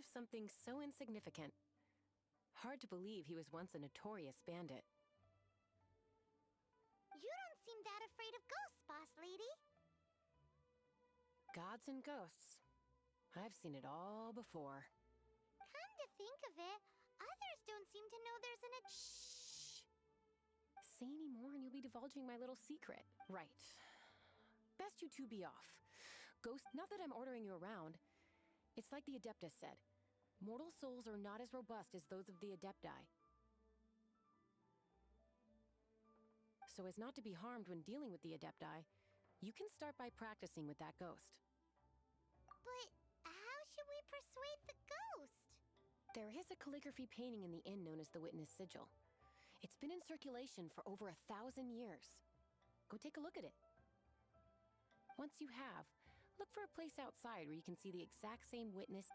of something so insignificant. Hard to believe he was once a notorious bandit. You don't seem that afraid of ghosts, boss lady. Gods and ghosts. I've seen it all before. Come to think of it, others don't seem to know there's an Shh! Say any more and you'll be divulging my little secret. Right. Best you two be off. Ghost, not that I'm ordering you around. It's like the Adeptus said. Mortal souls are not as robust as those of the Adepti. So as not to be harmed when dealing with the Adepti, you can start by practicing with that ghost. But how should we persuade the ghost? There is a calligraphy painting in the inn known as the Witness Sigil. It's been in circulation for over 1,000 years. Go take a look at it. Once you have, look for a place outside where you can see the exact same witness.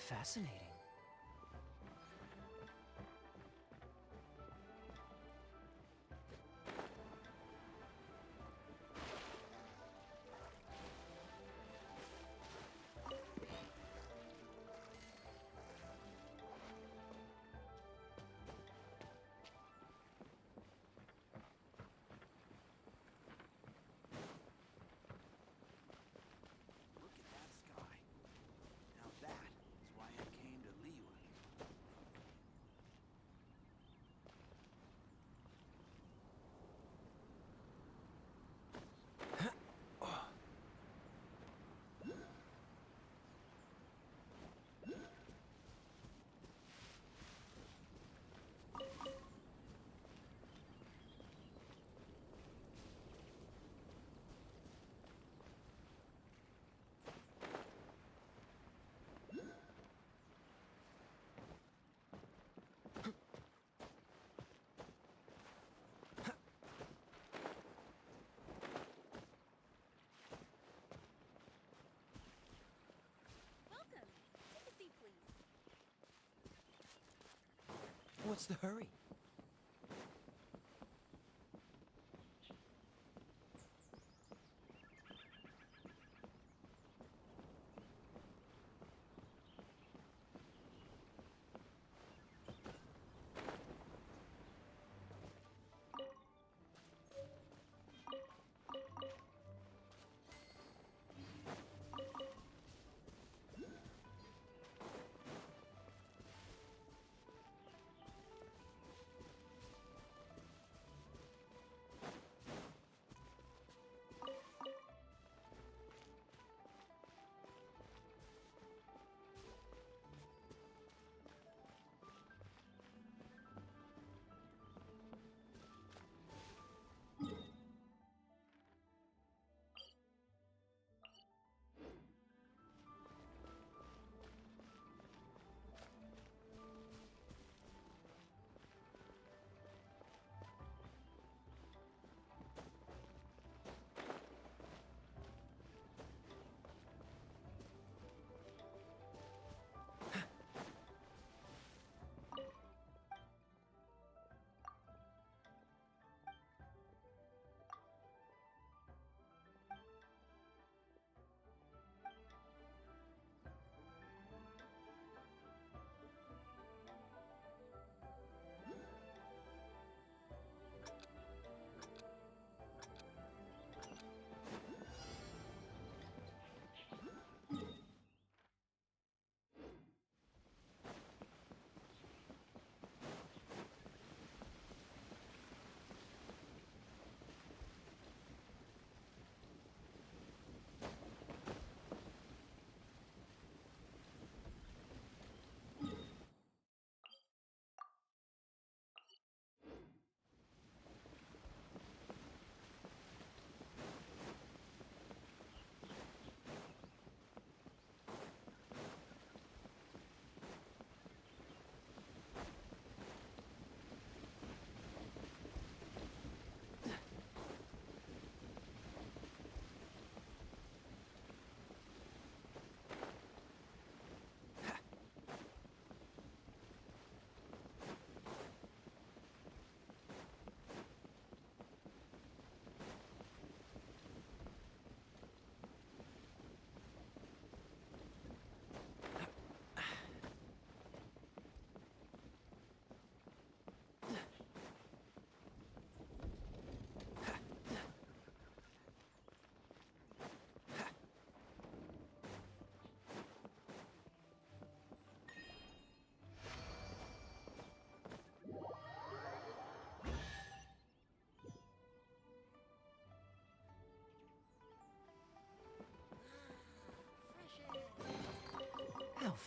Fascinating. Look at that sky. Now that is why I came to Liyue. Welcome. Take a seat, please. What's the hurry?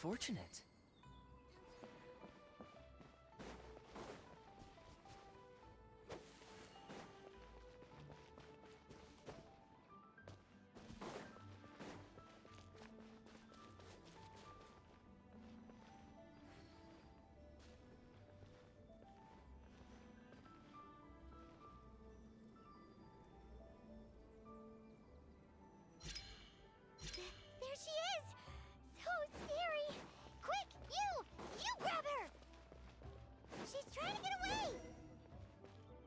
fortunate. There she is! So scary! Quick, you grab her! She's trying to get away!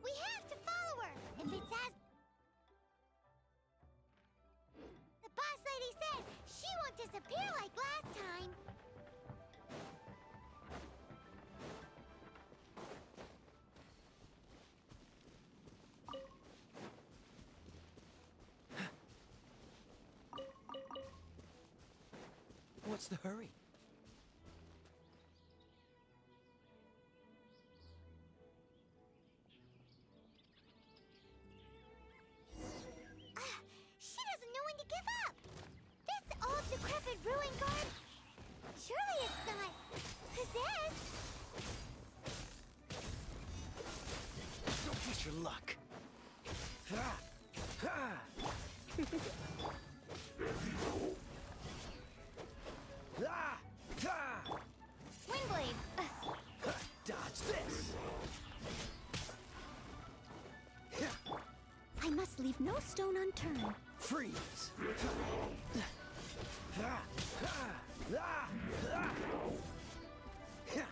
We have to follow her! If it's as the boss lady said, she won't disappear like last time! What's the hurry? She doesn't know when to give up! This old decrepit ruin guard? Surely it's not possessed! Don't push your luck. Ha! Ha! Ah! Ha! Windblade! Dodge this! I must leave no stone unturned. Freeze!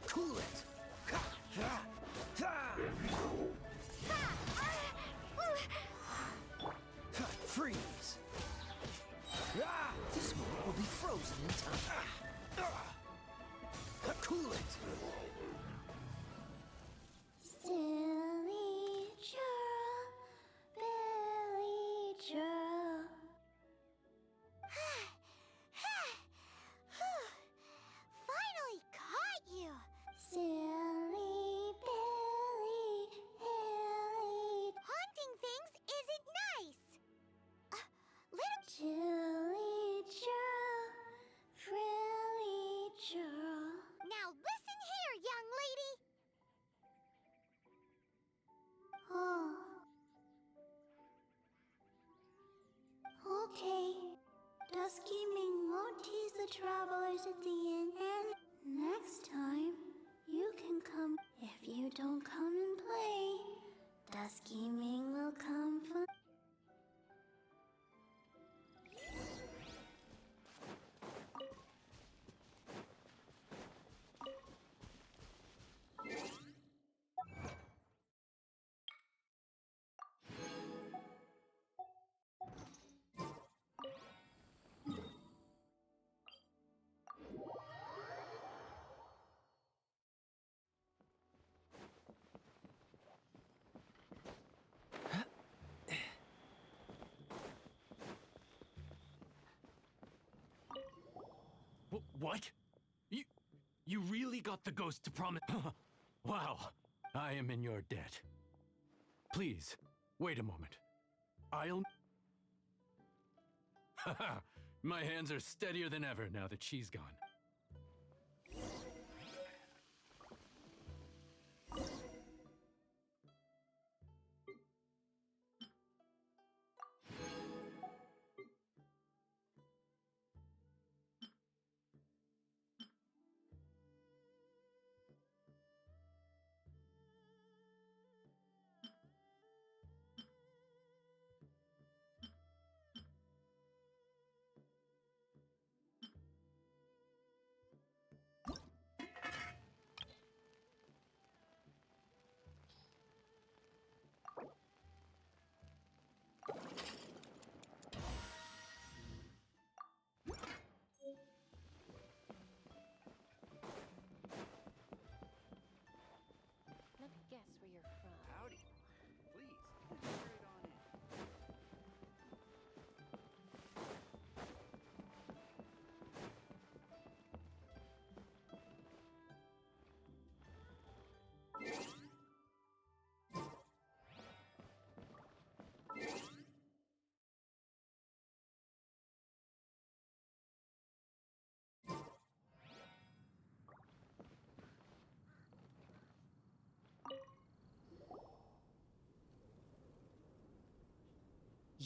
Cool it! Freeze! This moment will be frozen in time. Cool it! Silly churl, Billy churl. Finally caught you! Silly Billy, Hilly. Haunting things isn't nice! Little chilly churl, frilly churl. Now listen here, young lady! Oh. Okay. Dusky Ming won't tease the travelers at the inn, and next time, you can come. If you don't come and play, Dusky Ming will come for. What? You really got the ghost to promise? Wow, I am in your debt. Please, wait a moment. I'll... Haha, my hands are steadier than ever now that she's gone.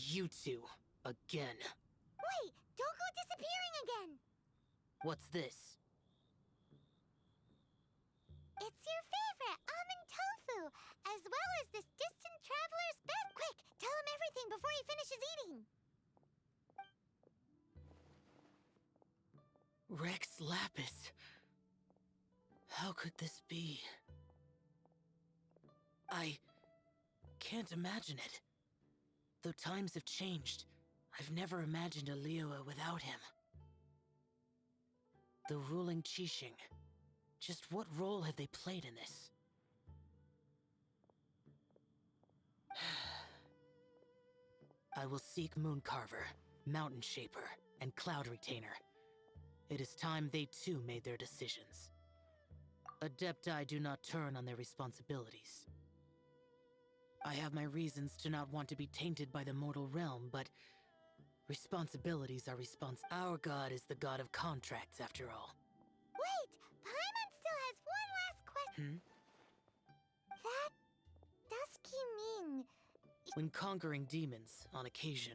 you two. Again. Wait, don't go disappearing again! What's this? It's your favorite, almond tofu, as well as this distant traveler's best. Quick, tell him everything before he finishes eating. Rex Lapis. How could this be? I can't imagine it. Though times have changed, I've never imagined a Liyue without him. The ruling Qixing. Just what role have they played in this? I will seek Mooncarver, Mountain Shaper, and Cloud Retainer. It is time they too made their decisions. Adepti do not turn on their responsibilities. I have my reasons to not want to be tainted by the mortal realm, but responsibilities are Our god is the god of contracts, after all. Wait, Paimon still has one last question. That dusky mean? When conquering demons, on occasion,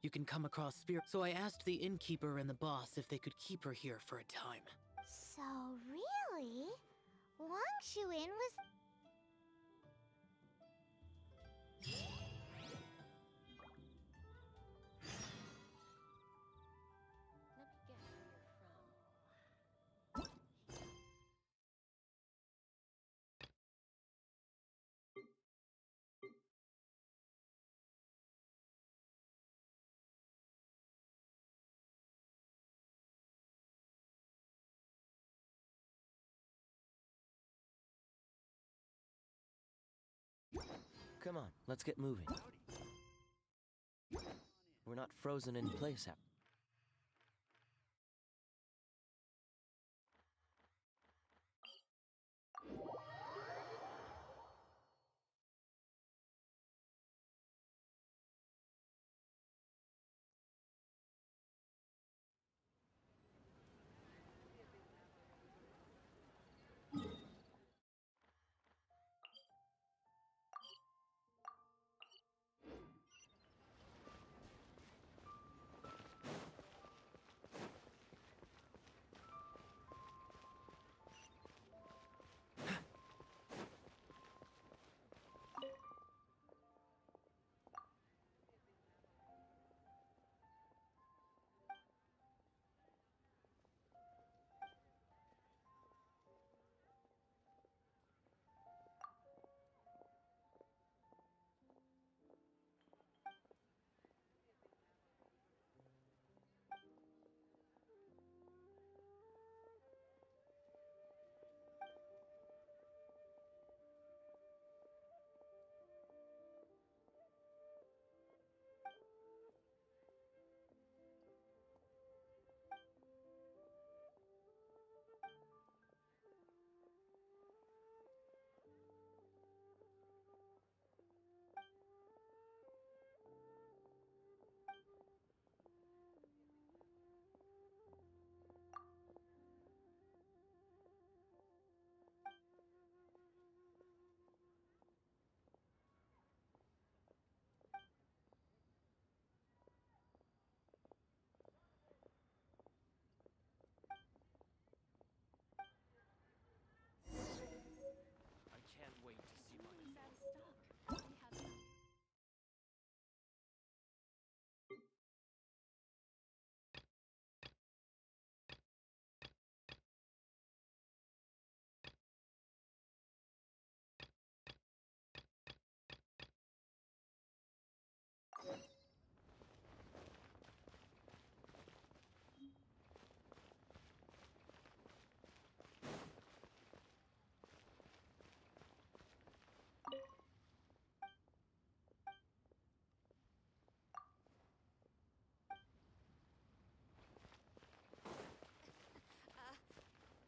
you can come across spirit. So I asked the innkeeper and the boss if they could keep her here for a time. So really, Wang Shuin was... Come on, let's get moving. We're not frozen in place.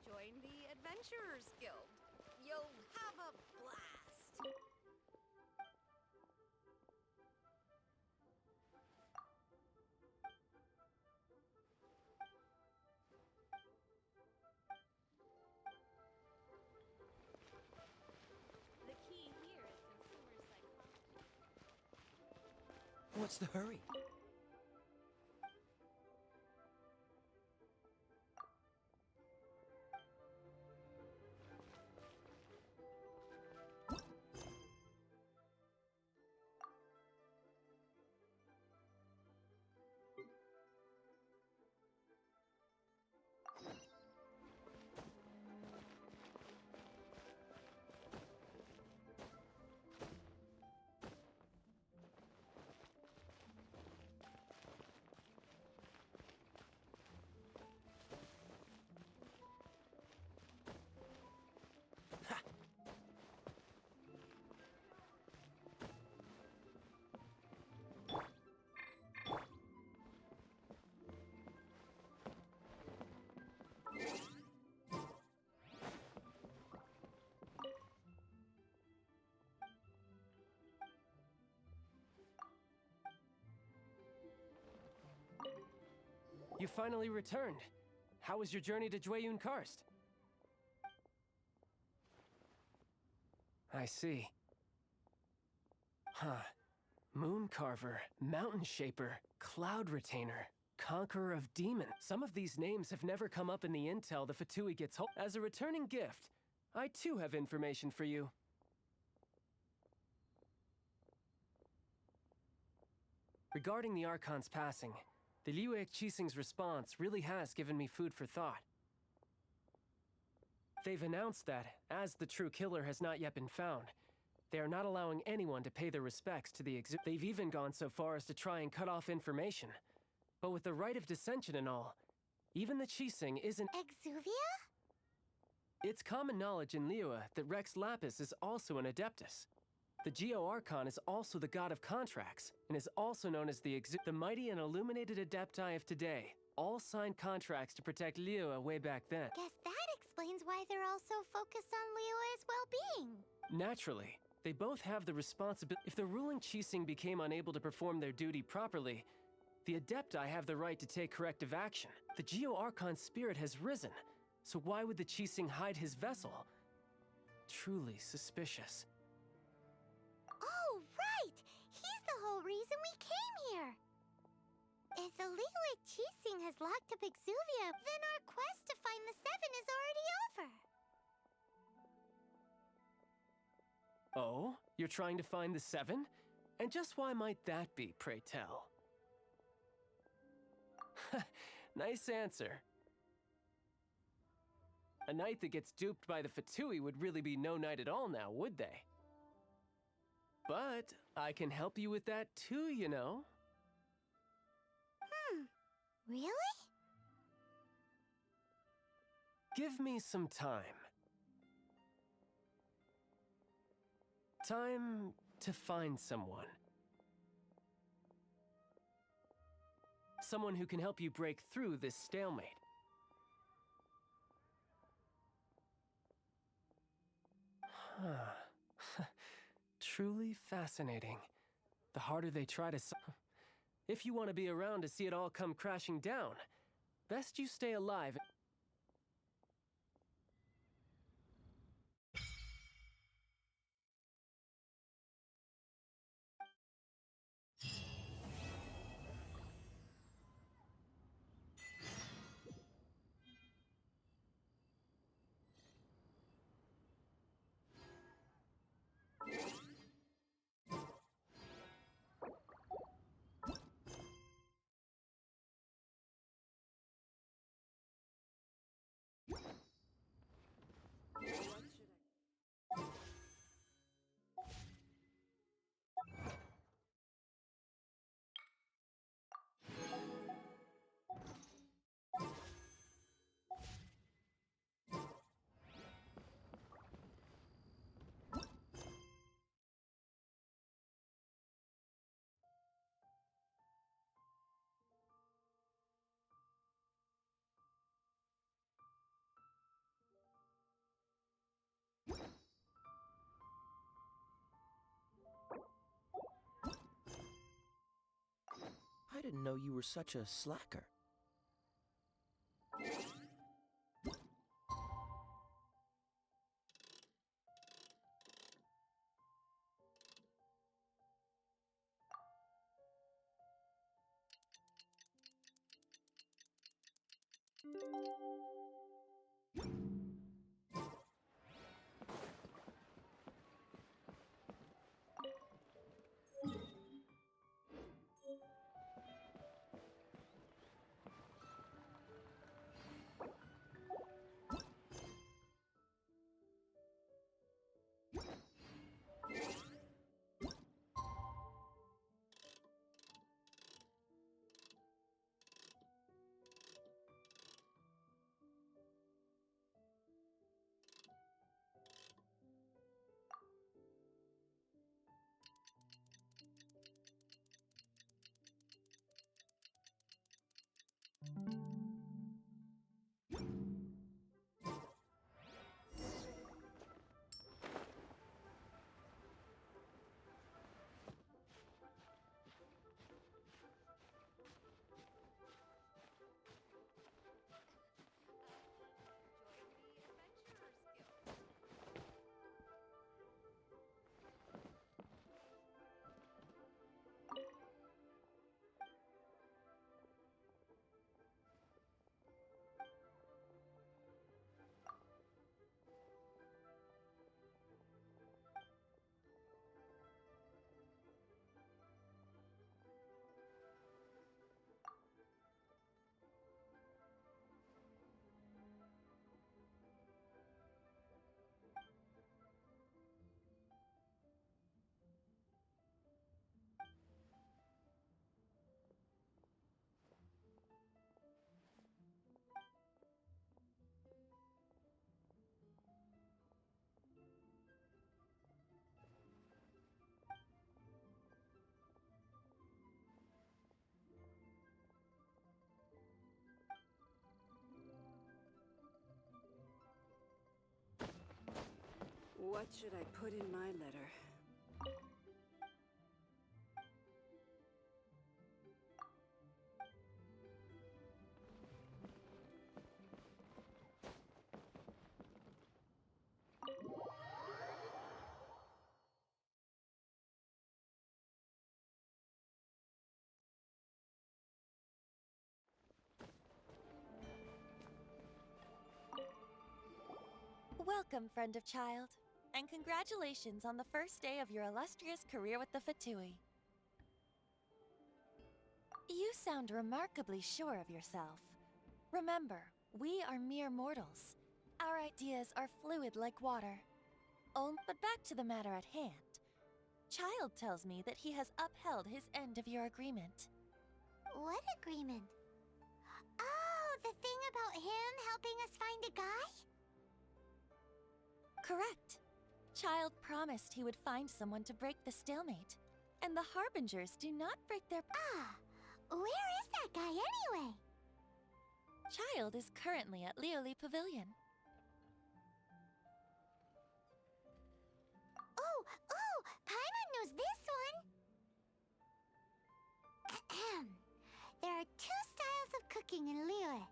Join the Adventurers Guild. You'll have a blast. The key here is consumer psychology. What's the hurry? You finally returned. How was your journey to Jueyun Karst? I see. Huh. Moon Carver, Mountain Shaper, Cloud Retainer, Conqueror of Demon. Some of these names have never come up in the intel the Fatui gets hold. As a returning gift, I too have information for you. Regarding the Archon's passing, the Liu Qixing's response really has given me food for thought. They've announced that, as the true killer has not yet been found, they are not allowing anyone to pay their respects to the They've even gone so far as to try and cut off information. But with the right of dissension and all, even the Qixing isn't— Exuvia? It's common knowledge in Liyue that Rex Lapis is also an Adeptus. The Geo-Archon is also the god of contracts, and is also known as the mighty and illuminated Adepti of today. All signed contracts to protect Liyue way back then. Guess that explains why they're all so focused on Liyue's well-being. Naturally, they both have the responsibility. If the ruling Qixing became unable to perform their duty properly, the Adepti have the right to take corrective action. The Geo-Archon spirit has risen, so why would the Qixing hide his vessel? Truly suspicious. Oh, right! He's the whole reason we came here! If the Liyue Qixing has locked up Exuvia, then our quest to find the Seven is already over! Oh? You're trying to find the Seven? And just why might that be, pray tell? Nice answer. A knight that gets duped by the Fatui would really be no knight at all now, would they? But I can help you with that too, you know. Really? Give me some time. Time to find someone. Someone who can help you break through this stalemate. Huh. Truly fascinating. The harder they try to if you want to be around to see it all come crashing down, best you stay alive. I didn't know you were such a slacker. What should I put in my letter? Welcome, friend of child, and congratulations on the first day of your illustrious career with the Fatui. You sound remarkably sure of yourself. Remember, we are mere mortals. Our ideas are fluid like water. Oh, but back to the matter at hand. Child tells me that he has upheld his end of your agreement. What agreement? Oh, the thing about him helping us find a guy? Correct. Child promised he would find someone to break the stalemate. And the Harbingers do not break their... Ah, where is that guy anyway? Child is currently at Lioli Pavilion. Oh, Paimon knows this one! Ahem. There are two styles of cooking in Liyue,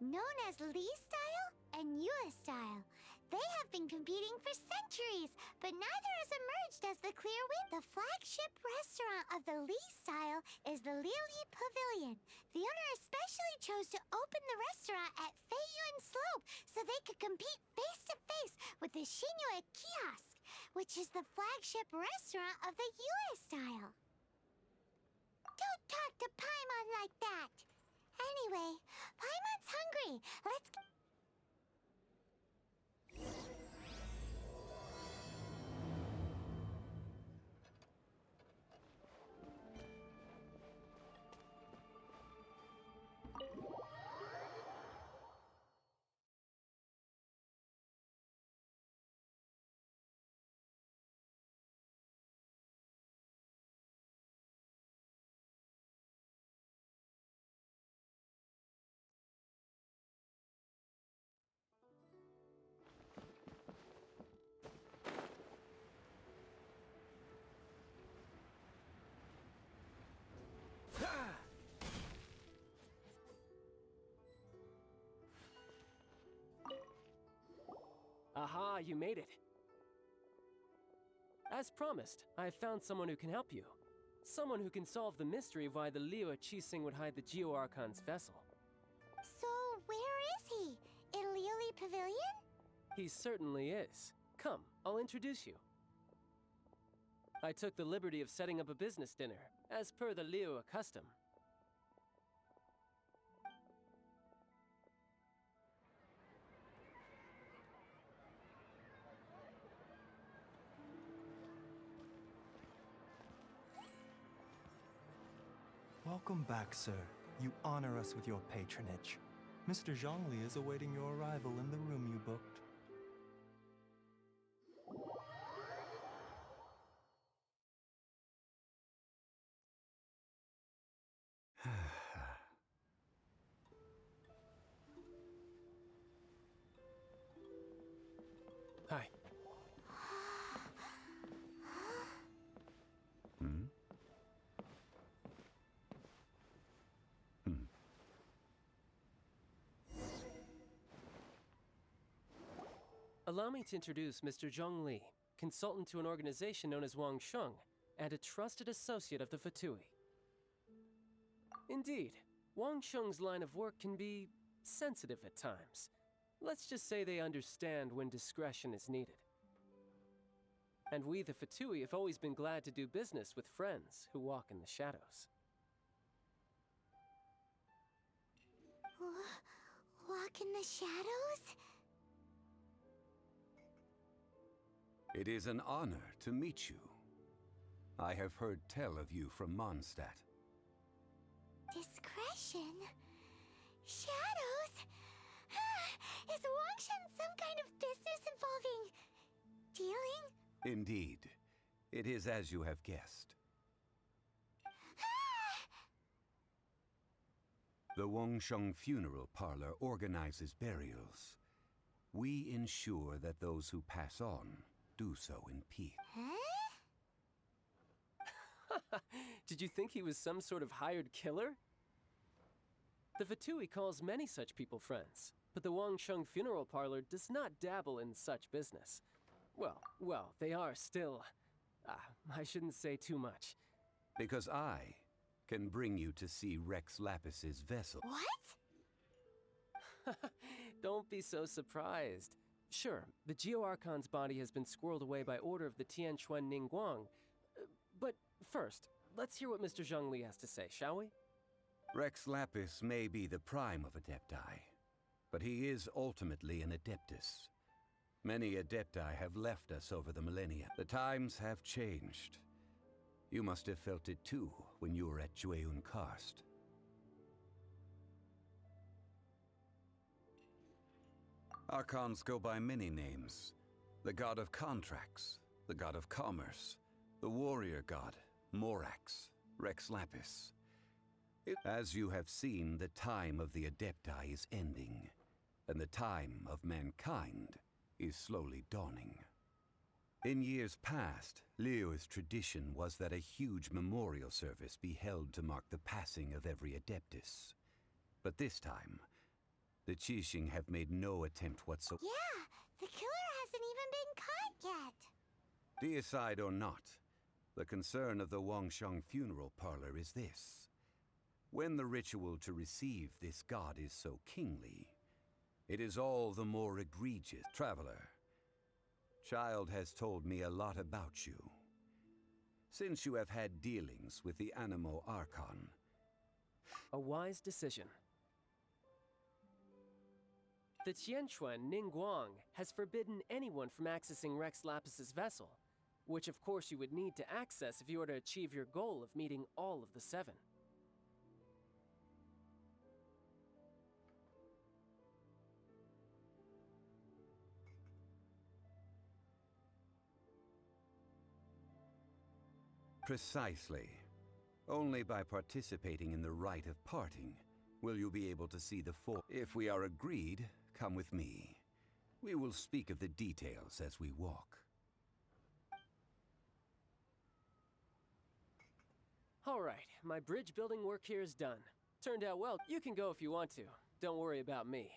known as Li style and Yue style. They have been competing for centuries, but neither has emerged as the clear winner. The flagship restaurant of the Li style is the Lioli Pavilion. The owner especially chose to open the restaurant at Feiyuan Slope so they could compete face-to-face with the Shinyue Kiosk, which is the flagship restaurant of the Yue style. Don't talk to Paimon like that! Anyway, Paimon's hungry. Let's... Aha, you made it. As promised, I have found someone who can help you. Someone who can solve the mystery of why the Liyue Qixing would hide the Geo-Archon's vessel. So, where is he? In Lioli Pavilion? He certainly is. Come, I'll introduce you. I took the liberty of setting up a business dinner, as per the Liyue custom. Welcome back, sir. You honor us with your patronage. Mr. Zhongli is awaiting your arrival in the room you booked. Hi. Allow me to introduce Mr. Zhong Li, consultant to an organization known as Wang Sheng, and a trusted associate of the Fatui. Indeed, Wang Sheng's line of work can be sensitive at times. Let's just say they understand when discretion is needed. And we, the Fatui, have always been glad to do business with friends who walk in the shadows. Walk in the shadows? It is an honor to meet you. I have heard tell of you from Mondstadt. Discretion? Shadows? Is Wangshan some kind of business involving... dealing? Indeed. It is as you have guessed. The Wangsheng Funeral Parlor organizes burials. We ensure that those who pass on do so in peace. Huh? Did you think he was some sort of hired killer? The Fatui calls many such people friends, but the Wangsheng funeral parlor does not dabble in such business. Well, they are still... I shouldn't say too much. Because I can bring you to see Rex Lapis's vessel. What? Don't be so surprised. Sure, the Geo-Archon's body has been squirreled away by order of the Tianquan Ningguang. But first, let's hear what Mr. Zhongli has to say, shall we? Rex Lapis may be the prime of Adepti, but he is ultimately an Adeptus. Many Adepti have left us over the millennia. The times have changed. You must have felt it too when you were at Jueyun Karst. Archons go by many names. The god of contracts, the god of commerce, the warrior god, Morax, Rex Lapis. As you have seen, the time of the Adepti is ending, and the time of mankind is slowly dawning. In years past, Leo's tradition was that a huge memorial service be held to mark the passing of every Adeptus. But this time, the Qixing have made no attempt whatsoever. Yeah, the killer hasn't even been caught yet. Deicide or not, the concern of the Wangsheng funeral parlor is this. When the ritual to receive this god is so kingly, it is all the more egregious. Traveler, Child has told me a lot about you. Since you have had dealings with the Animo Archon. A wise decision. The Tianquan Ningguang has forbidden anyone from accessing Rex Lapis's vessel, which of course you would need to access if you were to achieve your goal of meeting all of the seven. Precisely. Only by participating in the rite of parting will you be able to see the full. If we are agreed, come with me. We will speak of the details as we walk. All right, my bridge building work here is done. Turned out well. You can go if you want to. Don't worry about me.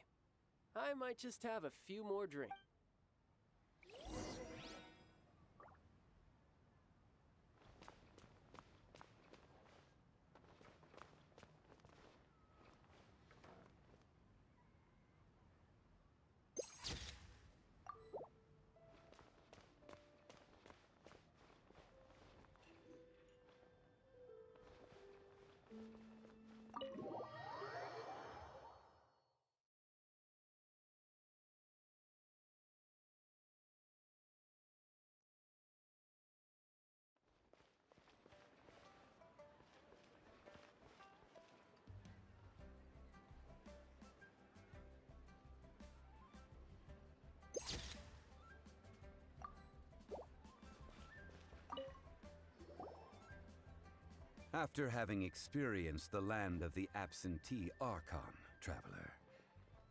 I might just have a few more drinks. After having experienced the land of the absentee Archon, Traveler,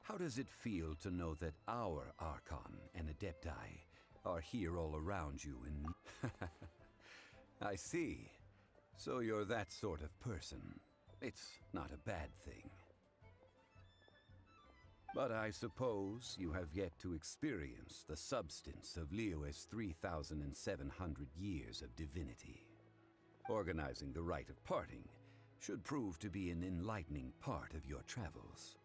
how does it feel to know that our Archon and Adepti are here all around you in... I see. So you're that sort of person. It's not a bad thing. But I suppose you have yet to experience the substance of Liyue's 3,700 years of divinity. Organizing the rite of parting should prove to be an enlightening part of your travels.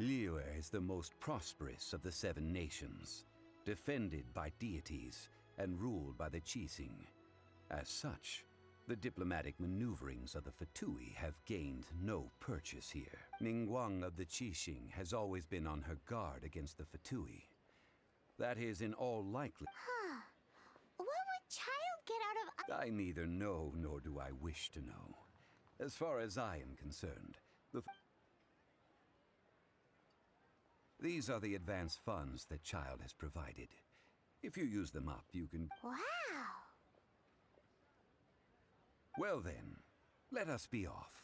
Liyue is the most prosperous of the 7 nations, defended by deities and ruled by the Qixing. As such, the diplomatic maneuverings of the Fatui have gained no purchase here. Ningguang of the Qixing has always been on her guard against the Fatui. That is in all likelihood. Huh. What would Child get out of... I neither know nor do I wish to know. As far as I am concerned, these are the advance funds that Child has provided. If you use them up, you can... Wow! Well then, let us be off.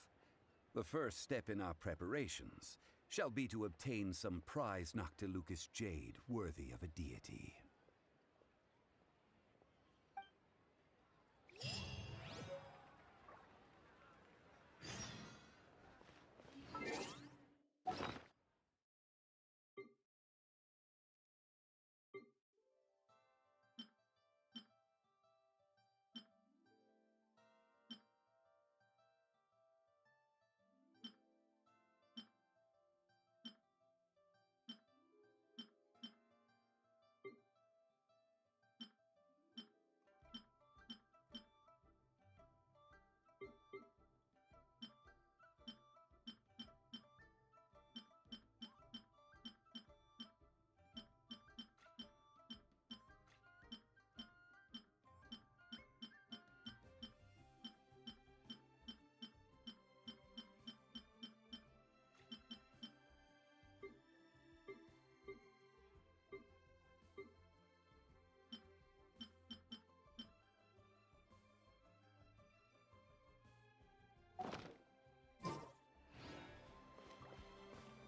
The first step in our preparations shall be to obtain some prize Noctilucous jade worthy of a deity.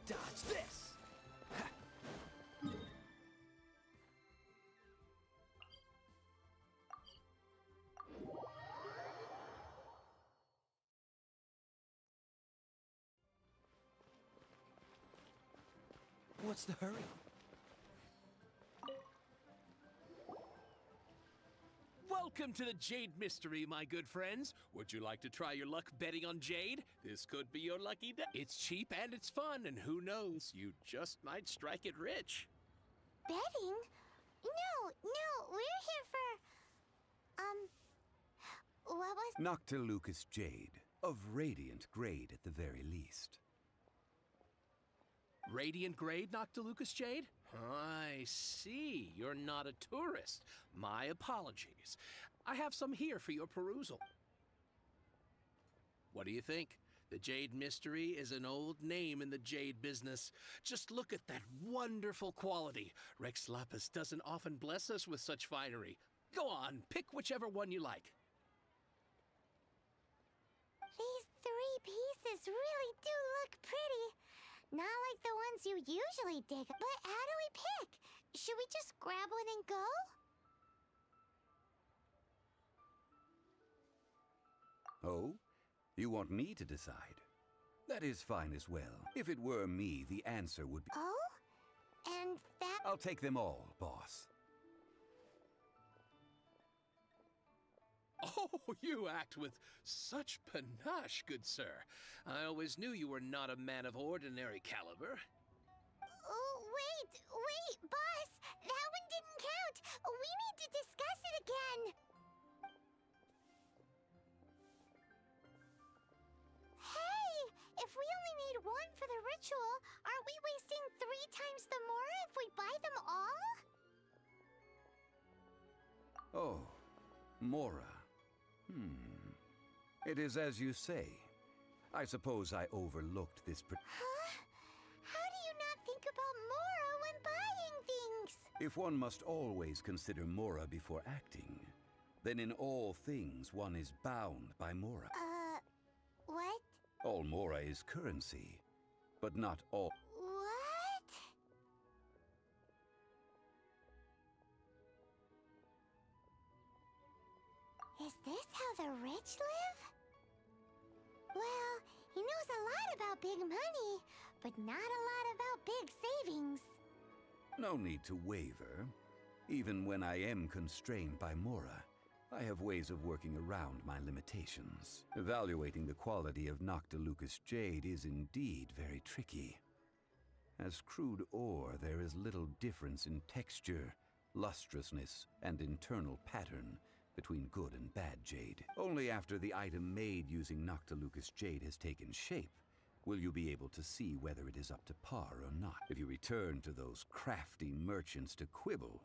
Dodge this! What's the hurry? Welcome to the Jade Mystery, my good friends. Would you like to try your luck betting on Jade? This could be your lucky day. It's cheap and it's fun, and who knows, you just might strike it rich. Betting? No, we're here for... what was... Noctilucous jade, of radiant grade at the very least. Radiant grade, Noctilucous jade? I see. You're not a tourist. My apologies. I have some here for your perusal. What do you think? The Jade Mystery is an old name in the jade business. Just look at that wonderful quality. Rex Lapis doesn't often bless us with such finery. Go on, pick whichever one you like. These 3 pieces really do look pretty. Not like the ones you usually dig. But how do we pick? Should we just grab one and go? Oh? You want me to decide? That is fine as well. If it were me, the answer would be... Oh? And that... I'll take them all, boss. Oh, you act with such panache, good sir. I always knew you were not a man of ordinary caliber. Oh, wait, boss! That one didn't count! We need to discuss it again! Hey! If we only need one for the ritual, aren't we wasting 3 times the more if we buy them all? Oh, Mora. It is as you say. I suppose I overlooked this. Huh? How do you not think about Mora when buying things? If one must always consider Mora before acting, then in all things one is bound by Mora. What? All Mora is currency, but not all. What? Is this how the rich live? Well, he knows a lot about big money, but not a lot about big savings. No need to waver. Even when I am constrained by Mora, I have ways of working around my limitations. Evaluating the quality of Noctilucous jade is indeed very tricky. As crude ore, there is little difference in texture, lustrousness, and internal pattern between good and bad jade. Only after the item made using Noctilucous jade has taken shape will you be able to see whether it is up to par or not. If you return to those crafty merchants to quibble,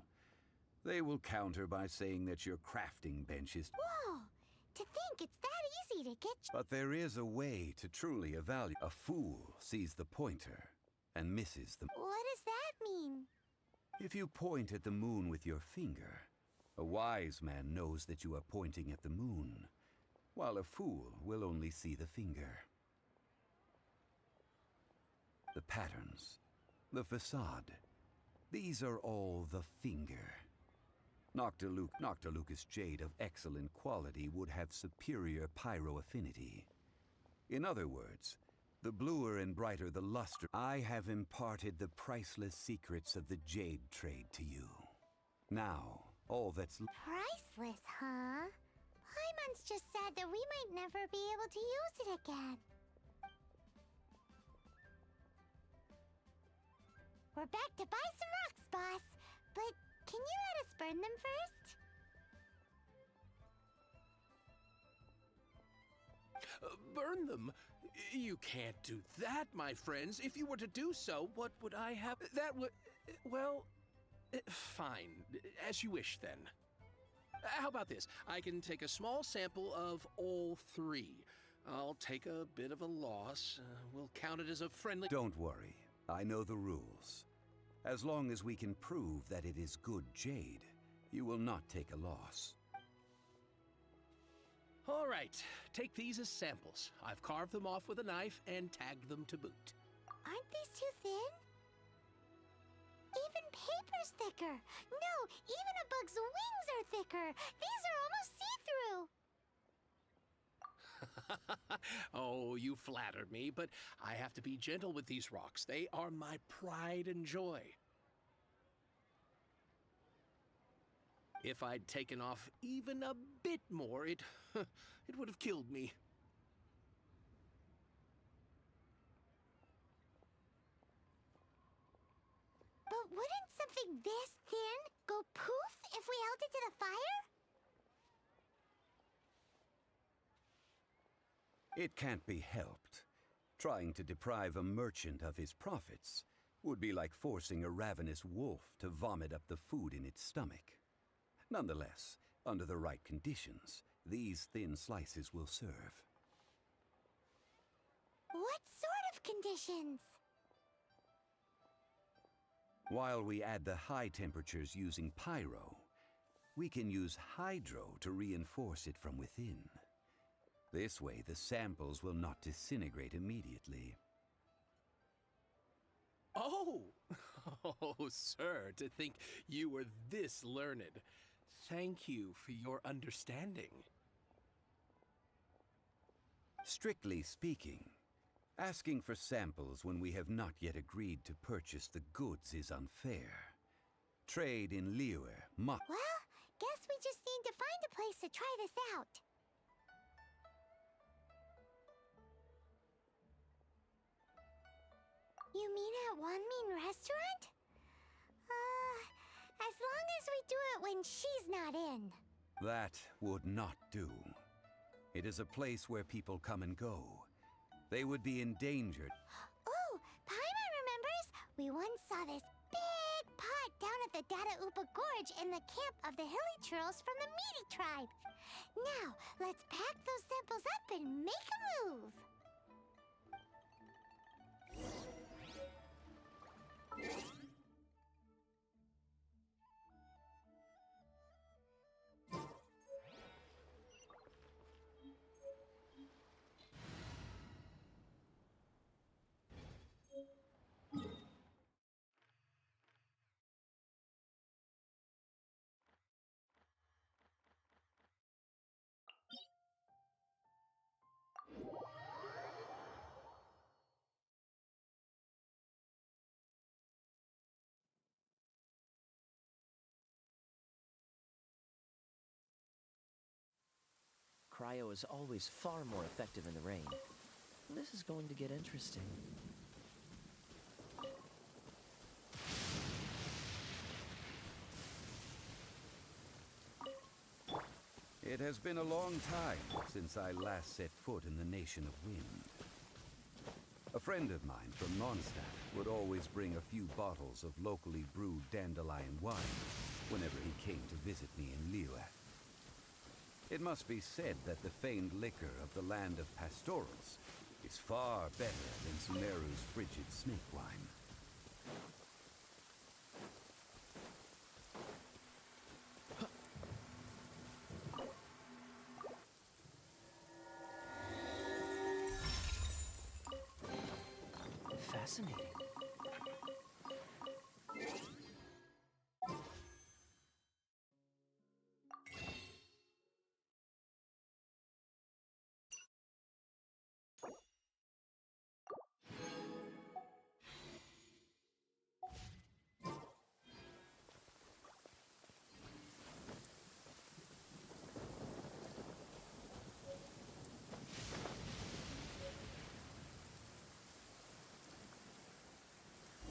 they will counter by saying that your crafting bench is... Whoa! To think it's that easy to get... But there is a way to truly evaluate. A fool sees the pointer and misses the... What does that mean? If you point at the moon with your finger, a wise man knows that you are pointing at the moon, while a fool will only see the finger. the patterns, the facade. These are all the finger. Noctilucous jade of excellent quality would have superior pyro affinity. In other words, the bluer and brighter the luster. I have imparted the priceless secrets of the jade trade to you. Now, all that's... Priceless, huh? Paimon's just said that we might never be able to use it again. We're back to buy some rocks, boss. But can you let us burn them first? Burn them? You can't do that, my friends. If you were to do so, what would I have? That would... Well, fine. As you wish, then. How about this? I can take a small sample of all three. I'll take a bit of a loss. We'll count it as a friendly... Don't worry. I know the rules. As long as we can prove that it is good jade, you will not take a loss. All right, take these as samples. I've carved them off with a knife and tagged them to boot. Aren't these too thin? Even paper's thicker. No, even a bug's wings are thicker. These are almost see-through. Oh, you flatter me, but I have to be gentle with these rocks. They are my pride and joy. If I'd taken off even a bit more, it would have killed me. But wouldn't something this thin go poof if we held it to the fire? It can't be helped. Trying to deprive a merchant of his profits would be like forcing a ravenous wolf to vomit up the food in its stomach. Nonetheless, under the right conditions, these thin slices will serve. What sort of conditions? While we add the high temperatures using pyro, we can use hydro to reinforce it from within. This way, the samples will not disintegrate immediately. Oh! Oh, sir, to think you were this learned. Thank you for your understanding. Strictly speaking, asking for samples when we have not yet agreed to purchase the goods is unfair. Trade in Liyue must... Well, guess we just need to find a place to try this out. You mean at Wanmin Restaurant? As long as we do it when she's not in. That would not do. It is a place where people come and go. They would be endangered. Oh, Paimon remembers! We once saw this big pot down at the Dada Upa Gorge in the camp of the Hilly Churls from the Meaty tribe. Now, let's pack those samples up and make a move. Cryo is always far more effective in the rain. This is going to get interesting. It has been a long time since I last set foot in the Nation of Wind. A friend of mine from Mondstadt would always bring a few bottles of locally brewed dandelion wine whenever he came to visit me in Liyue. It must be said that the famed liquor of the land of pastorals is far better than Sumeru's frigid snake wine. Fascinating.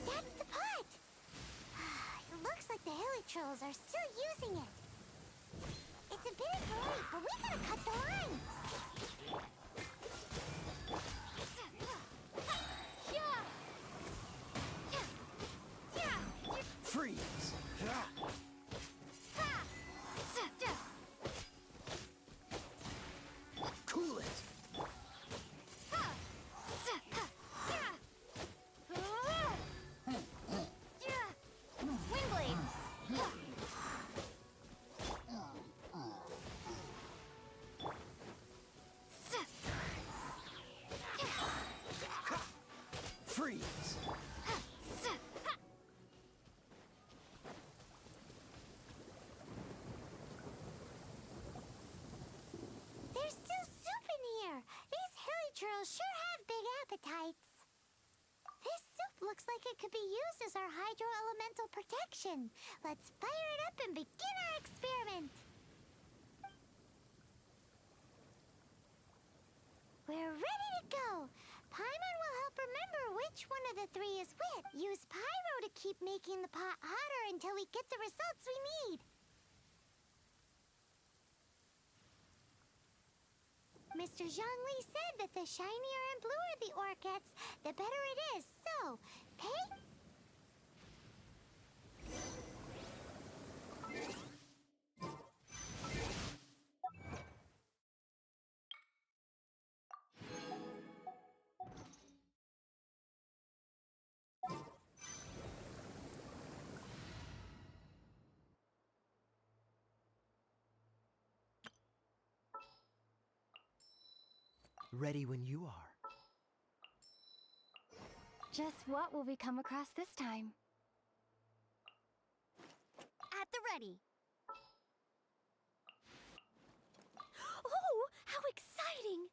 That's the pot! It looks like the hilichurls are still using it. It's a bit of a late, but we gotta cut the line. Freeze! Cool it! Windblade! Freeze! There's still soup in here. These hilichurls sure have big appetites. This soup looks like it could be used as our hydro-elemental protection. Let's fire it up and begin our experiment. We're ready to go. Paimon will help remember which one of the three is which. Use pyro to keep making the pot hotter until we get the results we need. Mr. Zhongli said that the shinier and bluer the ore gets, the better it is. So, pay? Ready when you are. Just what will we come across this time? At the ready. Oh, how exciting!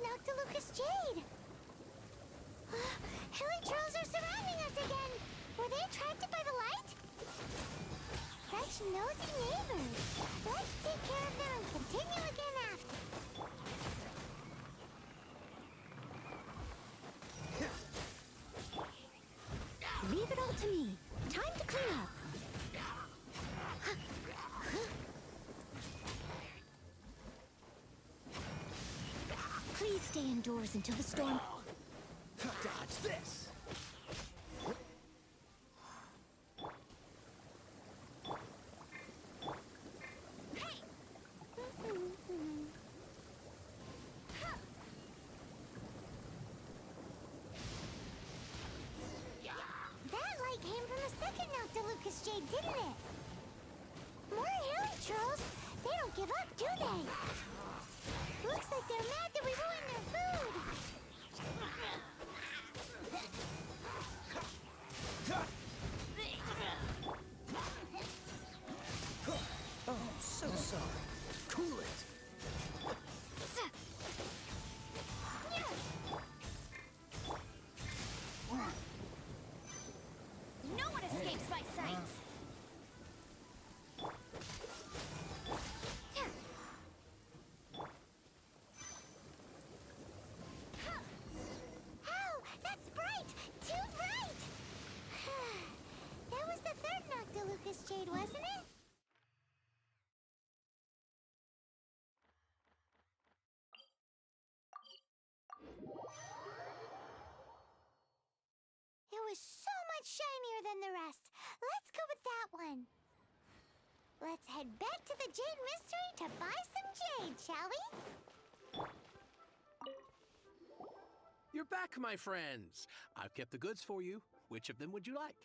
Noctilucous Jade! Hilichurls are surrounding us again! Were they attracted by the light? Such nosy neighbors! Let's take care of them and continue again after. Leave it all to me. Time to clean up. Please stay indoors until the storm... Dodge this! Hey! That light came from the second Noctilucous Jade, didn't it? More hilichurls? They don't give up, do they? Looks like they're mad that we ruined their food! Oh, so sorry. Cool it! No one escapes my sights! Oh, that's bright! Too bright! That was the third Noctilucous Jade, wasn't it? It was so much shinier than the rest. Let's go with that one. Let's head back to the Jade Mystery to buy some jade, shall we? You're back, my friends. I've kept the goods for you. Which of them would you like?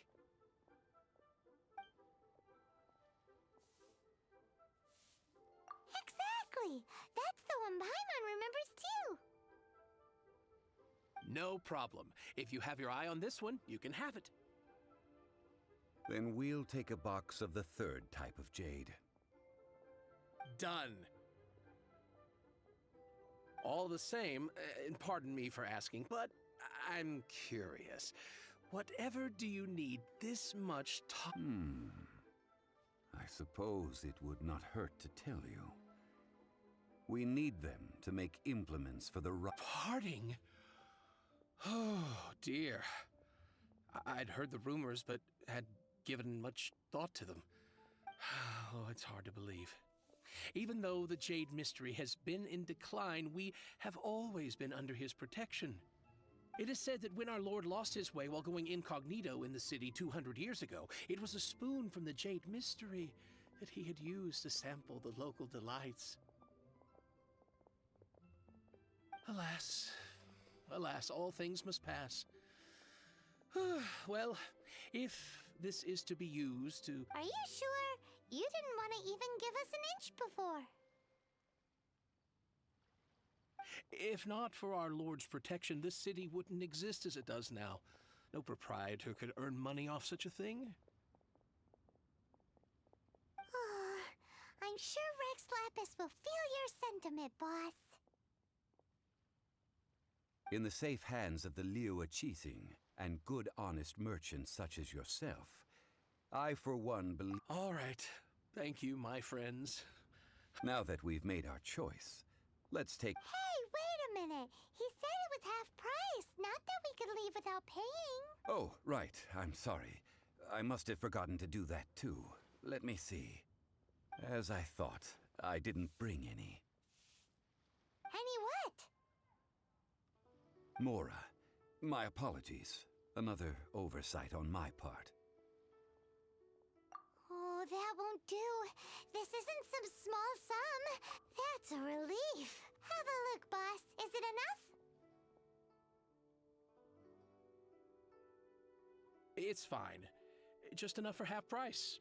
Exactly. That's the one Paimon remembers too. No problem. If you have your eye on this one, you can have it. Then we'll take a box of the third type of jade. Done. All the same, and pardon me for asking, but I'm curious. Whatever do you need this much time? I suppose it would not hurt to tell you. We need them to make implements for the Parting? Oh, dear. I'd heard the rumors, but had given much thought to them. Oh, it's hard to believe. Even though the Jade Mystery has been in decline, we have always been under his protection. It is said that when our Lord lost his way while going incognito in the city 200 years ago, it was a spoon from the Jade Mystery that he had used to sample the local delights. Alas, alas, all things must pass. Well, if this is to be used to... Are you sure? You didn't want to even give us an inch before. If not for our Lord's protection, this city wouldn't exist as it does now. No proprietor could earn money off such a thing. I'm sure Rex Lapis will feel your sentiment, boss. In the safe hands of the Liu Chising and good honest merchants such as yourself, I for one believe... All right. Thank you, my friends. Now that we've made our choice, let's take... Hey, wait a minute. He said it was half price, not that we could leave without paying. Oh, right. I'm sorry. I must have forgotten to do that too. Let me see. As I thought, I didn't bring any. Any what? Mora, my apologies. Another oversight on my part. Oh, that won't do. This isn't some small sum. That's a relief. Have a look, boss. Is it enough? It's fine. Just enough for half price.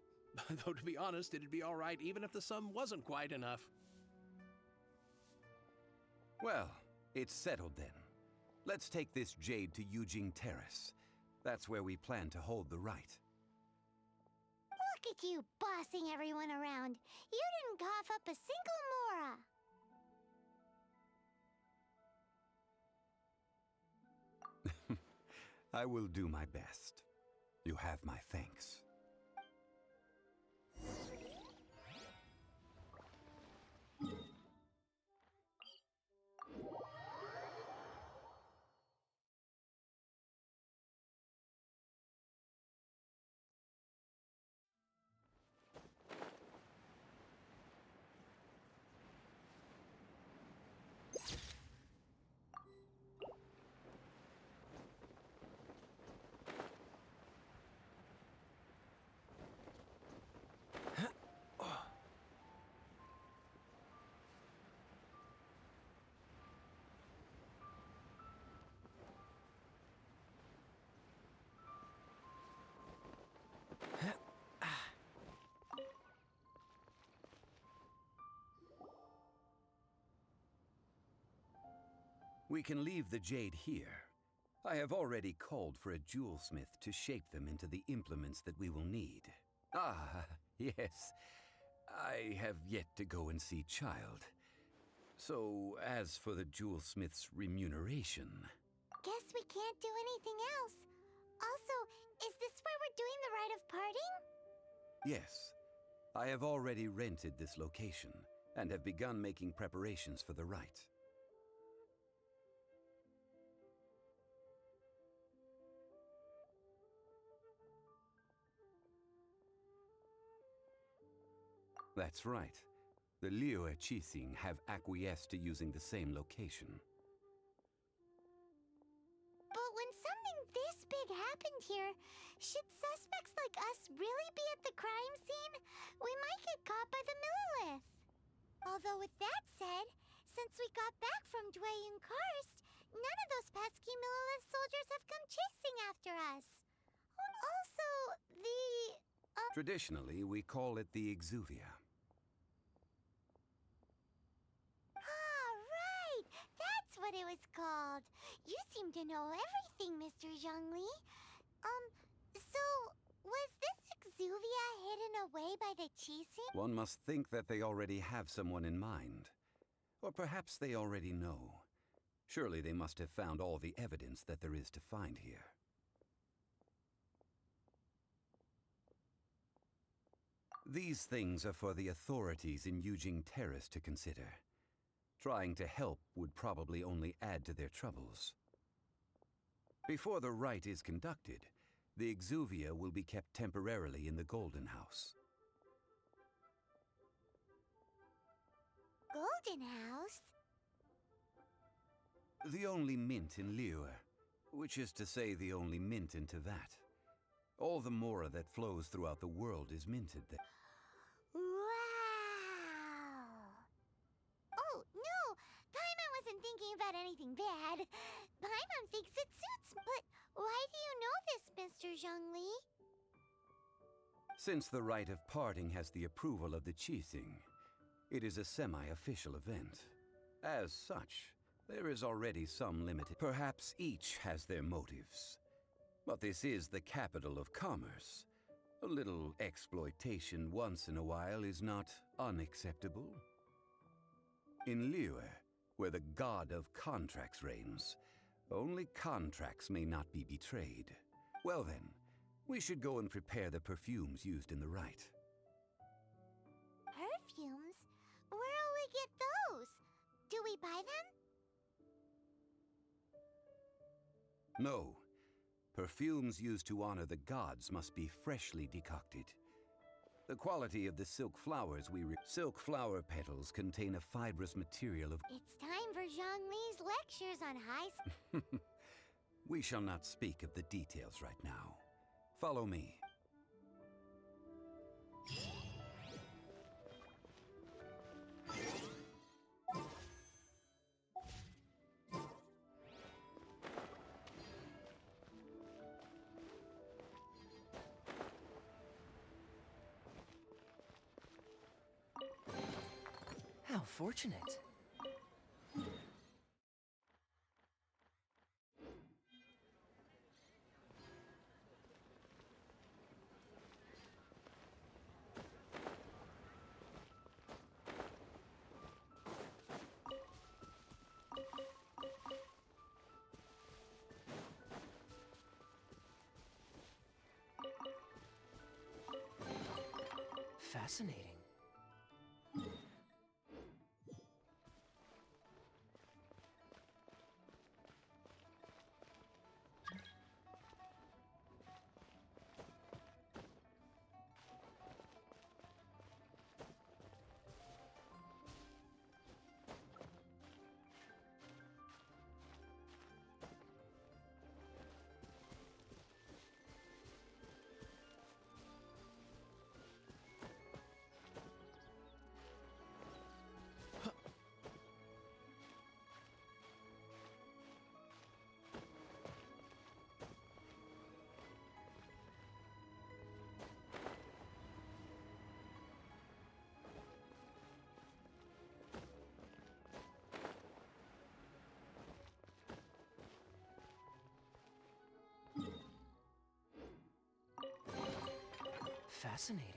Though, to be honest, it'd be all right even if the sum wasn't quite enough. Well, it's settled then. Let's take this jade to Yujing Terrace. That's where we plan to hold the rite. Look at you bossing everyone around. You didn't cough up a single Mora. I will do my best. You have my thanks. We can leave the jade here. I have already called for a jewelsmith to shape them into the implements that we will need. Ah, yes. I have yet to go and see Child. So, as for the jewelsmith's remuneration... Guess we can't do anything else. Also, is this where we're doing the rite of parting? Yes. I have already rented this location, and have begun making preparations for the rite. That's right. The Liu Chising have acquiesced to using the same location. But when something this big happened here, should suspects like us really be at the crime scene? We might get caught by the Millilith. Although with that said, since we got back from Dway and Karst, none of those pesky Millilith soldiers have come chasing after us. Also, Traditionally, we call it the Exuvia. Ah, right! That's what it was called. You seem to know everything, Mr. Zhongli. So, was this Exuvia hidden away by the Qixing? One must think that they already have someone in mind. Or perhaps they already know. Surely they must have found all the evidence that there is to find here. These things are for the authorities in Yujing Terrace to consider. Trying to help would probably only add to their troubles. Before the rite is conducted, the Exuvia will be kept temporarily in the Golden House. Golden House? The only mint in Liyue, which is to say the only mint in Tevat. All the mora that flows throughout the world is minted there. Wow! Oh, no! Paimon wasn't thinking about anything bad. Paimon thinks it suits, but why do you know this, Mr. Zhongli? Since the rite of parting has the approval of the Qixing, it is a semi-official event. As such, there is already some limited. Perhaps each has their motives. But this is the capital of commerce. A little exploitation once in a while is not unacceptable. In Liyue, where the god of contracts reigns, only contracts may not be betrayed. Well then, we should go and prepare the perfumes used in the rite. Perfumes? Where'll we get those? Do we buy them? No. Perfumes used to honor the gods must be freshly decocted. The quality of the silk flowers silk flower petals contain a fibrous material of... It's time for Zhongli's lectures on high... We shall not speak of the details right now. Follow me. How fortunate. Fascinating. Fascinating.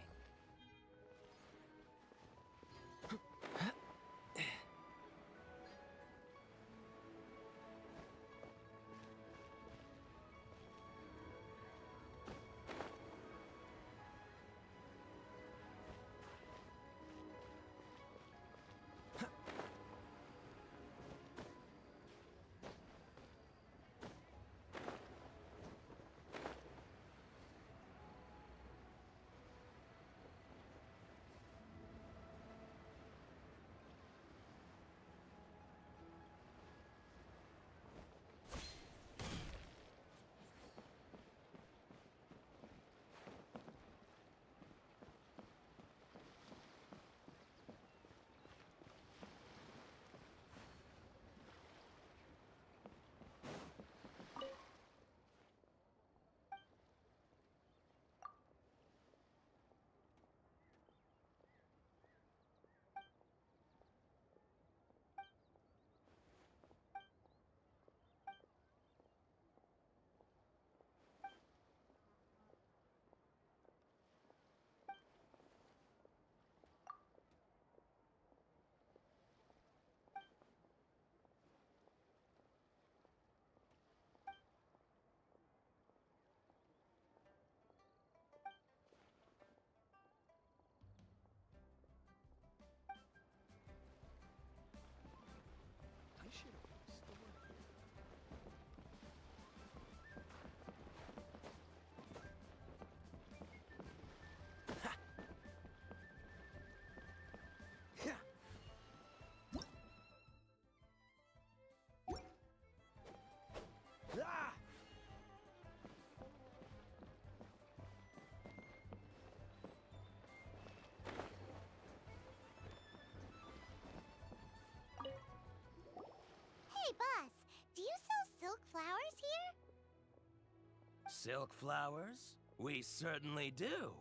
Silk flowers? We certainly do.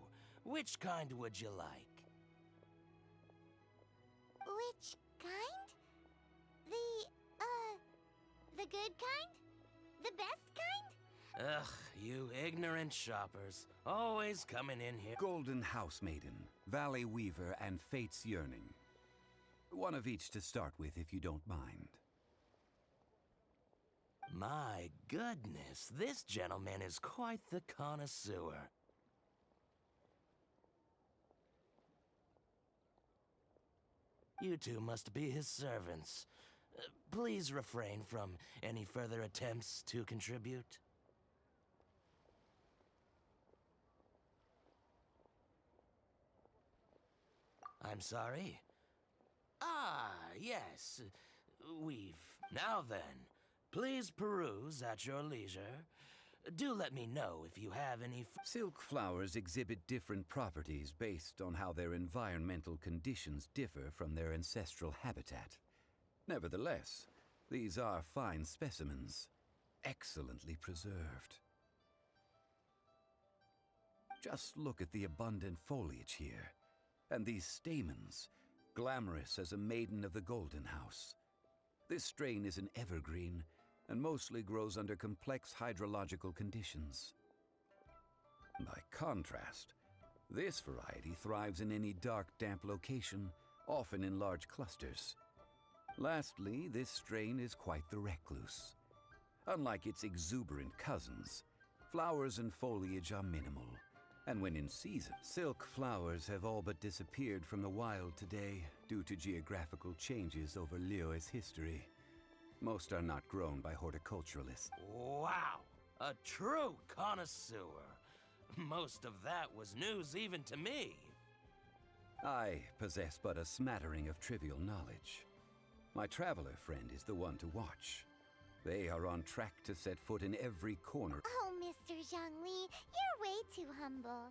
Which kind would you like? Which kind? The good kind? The best kind? Ugh, you ignorant shoppers. Always coming in here. Golden House Maiden, Valley Weaver, and Fate's Yearning. One of each to start with, if you don't mind. My goodness, this gentleman is quite the connoisseur. You two must be his servants. Please refrain from any further attempts to contribute. I'm sorry? Ah, yes. We've... Now then, please peruse at your leisure. Do let me know if you have any... Silk flowers exhibit different properties based on how their environmental conditions differ from their ancestral habitat. Nevertheless, these are fine specimens, excellently preserved. Just look at the abundant foliage here, and these stamens, glamorous as a maiden of the Golden House. This strain is an evergreen, and mostly grows under complex hydrological conditions. By contrast, this variety thrives in any dark, damp location, often in large clusters. Lastly, this strain is quite the recluse. Unlike its exuberant cousins, flowers and foliage are minimal, and when in season, silk flowers have all but disappeared from the wild today due to geographical changes over Liyue's history. Most are not grown by horticulturalists. Wow! A true connoisseur. Most of that was news even to me. I possess but a smattering of trivial knowledge. My traveler friend is the one to watch. They are on track to set foot in every corner. Oh, Mr. Zhongli, you're way too humble.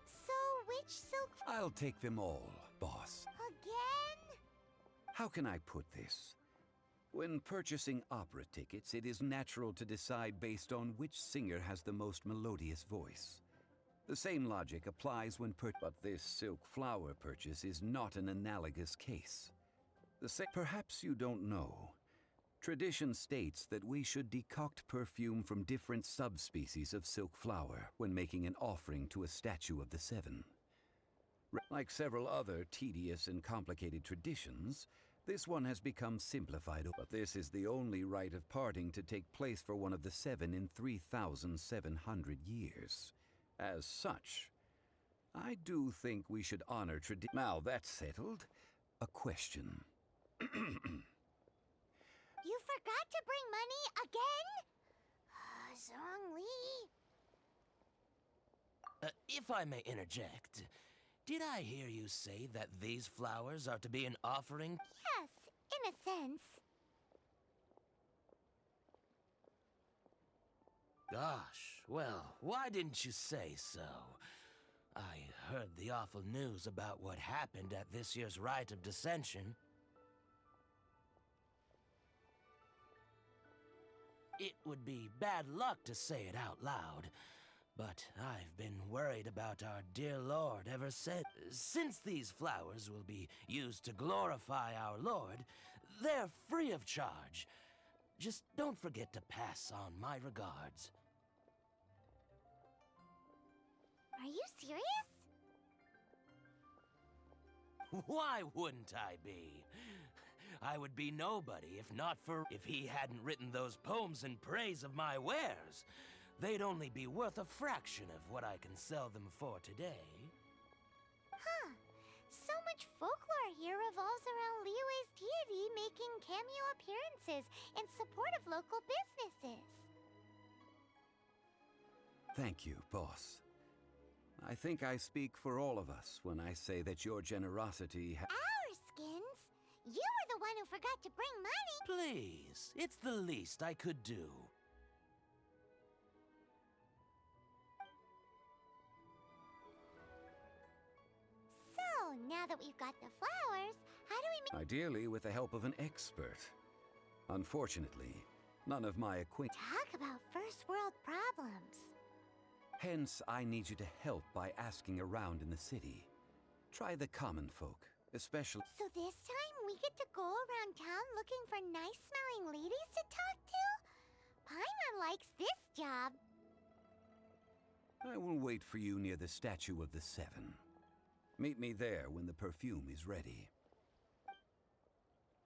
So, which silk... I'll take them all, boss. Again? How can I put this? When purchasing opera tickets, it is natural to decide based on which singer has the most melodious voice. The same logic applies when but this silk flower purchase is not an analogous case. Perhaps you don't know. Tradition states that we should decoct perfume from different subspecies of silk flower when making an offering to a statue of the Seven. Like several other tedious and complicated traditions, this one has become simplified, but this is the only rite of parting to take place for one of the seven in 3,700 years. As such, I do think we should honor tradition. Now that's settled, a question. You forgot to bring money again? Zhongli. If I may interject, did I hear you say that these flowers are to be an offering? Yes, in a sense. Gosh, well, why didn't you say so? I heard the awful news about what happened at this year's Rite of Dissension. It would be bad luck to say it out loud, but I've been worried about our dear Lord ever since. Since these flowers will be used to glorify our Lord, they're free of charge. Just don't forget to pass on my regards. Are you serious? Why wouldn't I be? I would be nobody if he hadn't written those poems in praise of my wares. They'd only be worth a fraction of what I can sell them for today. Huh. So much folklore here revolves around Liyue's deity making cameo appearances in support of local businesses. Thank you, boss. I think I speak for all of us when I say that your generosity Our skins? You were the one who forgot to bring money! Please, it's the least I could do. So, now that we've got the flowers, how do we make... Ideally with the help of an expert. Unfortunately, none of my acquaintances... Talk about first world problems. Hence, I need you to help by asking around in the city. Try the common folk, especially... So this time we get to go around town looking for nice-smelling ladies to talk to? Paimon likes this job. I will wait for you near the Statue of the Seven. Meet me there when the perfume is ready.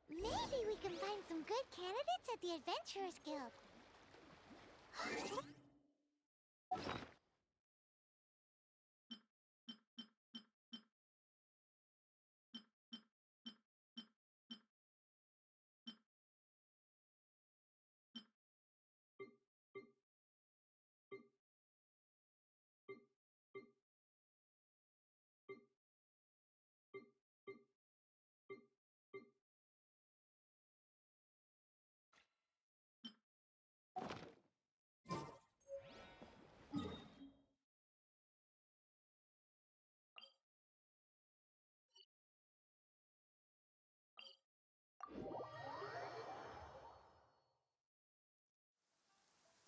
Maybe we can find some good candidates at the Adventurers Guild.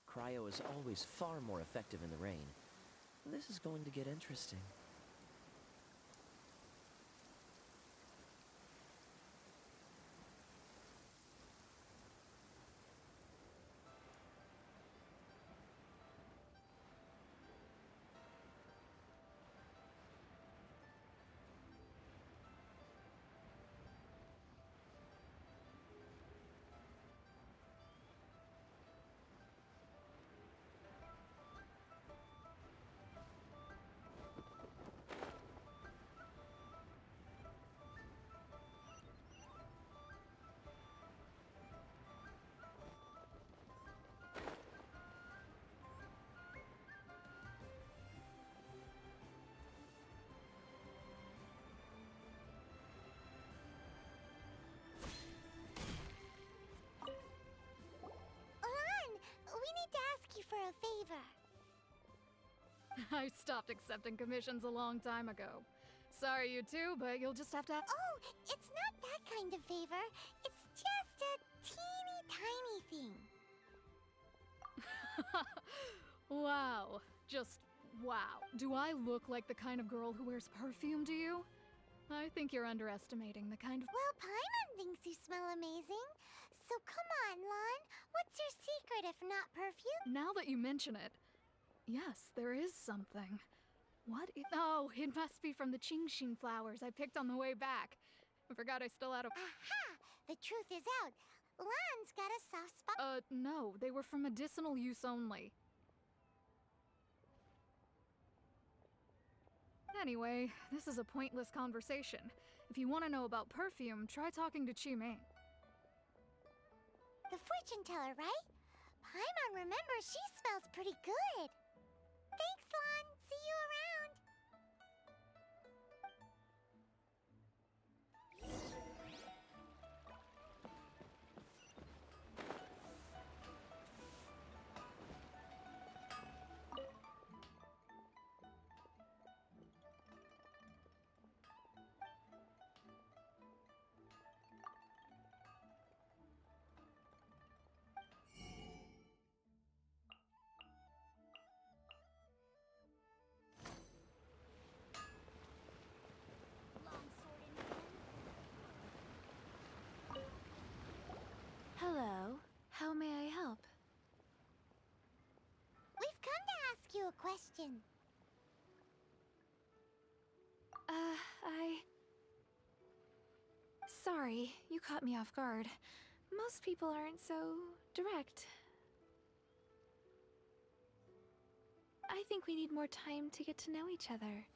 Cryo is always far more effective in the rain. This is going to get interesting. For a favor. I stopped accepting commissions a long time ago. Sorry, you two, but you'll just have to... Oh, it's not that kind of favor. It's just a teeny tiny thing. Wow. Just wow. Do I look like the kind of girl who wears perfume to you? I think you're underestimating the kind of... Well, Paimon thinks you smell amazing. So come on, Lon. What's your secret if not perfume? Now that you mention it, yes, there is something. What oh, it must be from the Genshin flowers I picked on the way back. I forgot I still had a... Aha! The truth is out. Lon's got a soft spot. No, they were for medicinal use only. Anyway, this is a pointless conversation. If you want to know about perfume, try talking to Chimei. The fortune teller, right? Paimon remembers she smells pretty good. Thanks, Lon. See you around. Hello. How may I help? We've come to ask you a question. Sorry, you caught me off guard. Most people aren't so direct. I think we need more time to get to know each other.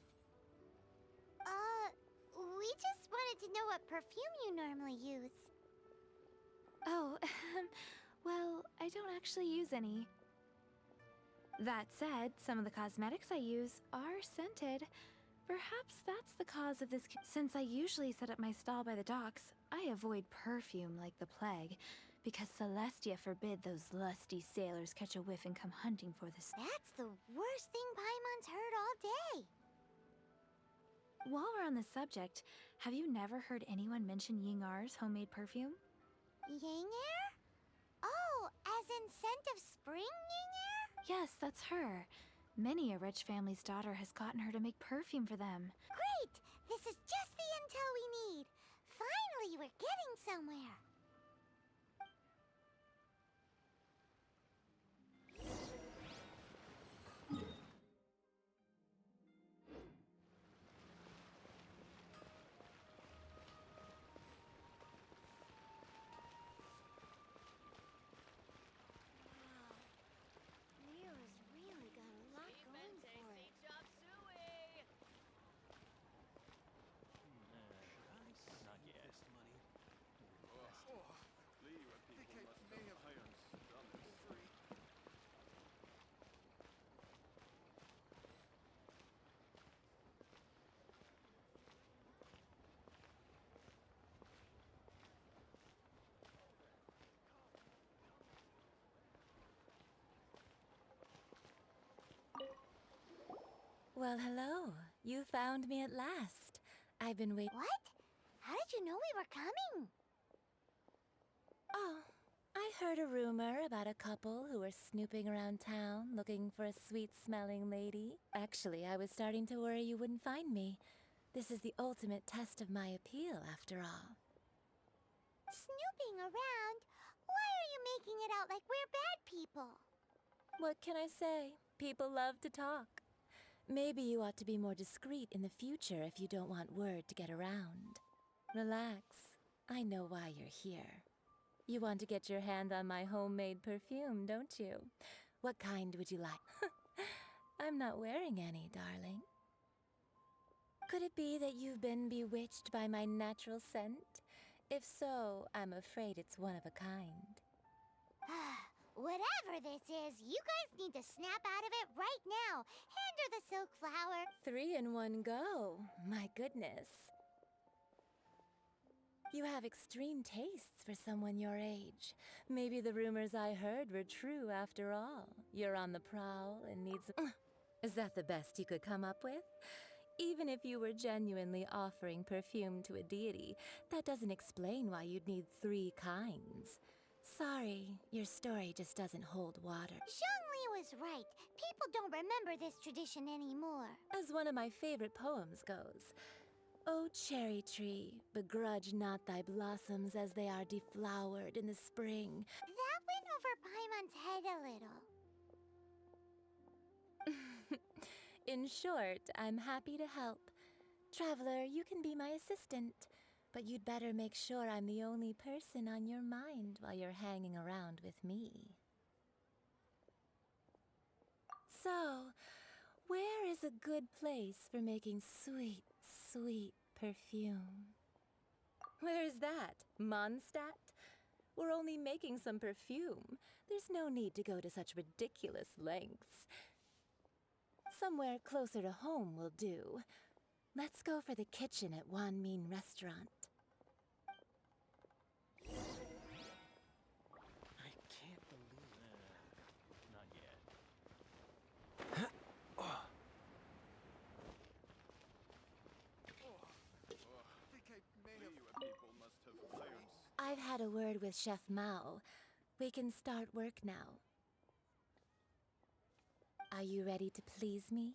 We just wanted to know what perfume you normally use. Oh, well, I don't actually use any. That said, some of the cosmetics I use are scented. Perhaps that's the cause of this. Since I usually set up my stall by the docks, I avoid perfume like the plague, because Celestia forbid those lusty sailors catch a whiff and come hunting for this. That's the worst thing Paimon's heard all day. While we're on the subject, have you never heard anyone mention Yingar's homemade perfume? Yingar? Oh, as in scent of spring Yingar? Yes, that's her. Many a rich family's daughter has gotten her to make perfume for them. Great! This is just the intel we need. Finally, we're getting somewhere. Leo's really got a lot going for it. Not yet. This money. I think I may have overeaten. Well, hello. You found me at last. I've been waiting. What? How did you know we were coming? Oh, I heard a rumor about a couple who were snooping around town looking for a sweet-smelling lady. Actually, I was starting to worry you wouldn't find me. This is the ultimate test of my appeal, after all. Snooping around? Why are you making it out like we're bad people? What can I say? People love to talk. Maybe you ought to be more discreet in the future if you don't want word to get around. Relax. I know why you're here. You want to get your hand on my homemade perfume, don't you? What kind would you like? I'm not wearing any, darling. Could it be that you've been bewitched by my natural scent? If so, I'm afraid it's one of a kind. Whatever this is, you guys need to snap out of it right now. Hand her the silk flower. 3 in 1 go. My goodness. You have extreme tastes for someone your age. Maybe the rumors I heard were true after all. You're on the prowl and need some... Is that the best you could come up with? Even if you were genuinely offering perfume to a deity, that doesn't explain why you'd need 3 kinds. Sorry, your story just doesn't hold water. Zhongli was right. People don't remember this tradition anymore. As one of my favorite poems goes, "O cherry tree, begrudge not thy blossoms as they are deflowered in the spring." That went over Paimon's head a little. In short, I'm happy to help. Traveler, you can be my assistant, but you'd better make sure I'm the only person on your mind while you're hanging around with me. So, where is a good place for making sweet, sweet perfume? Where is that? Mondstadt? We're only making some perfume. There's no need to go to such ridiculous lengths. Somewhere closer to home will do. Let's go for the kitchen at Wan Min Restaurant. I can't believe it. Not yet. I've had a word with Chef Mao. We can start work now. Are you ready to please me?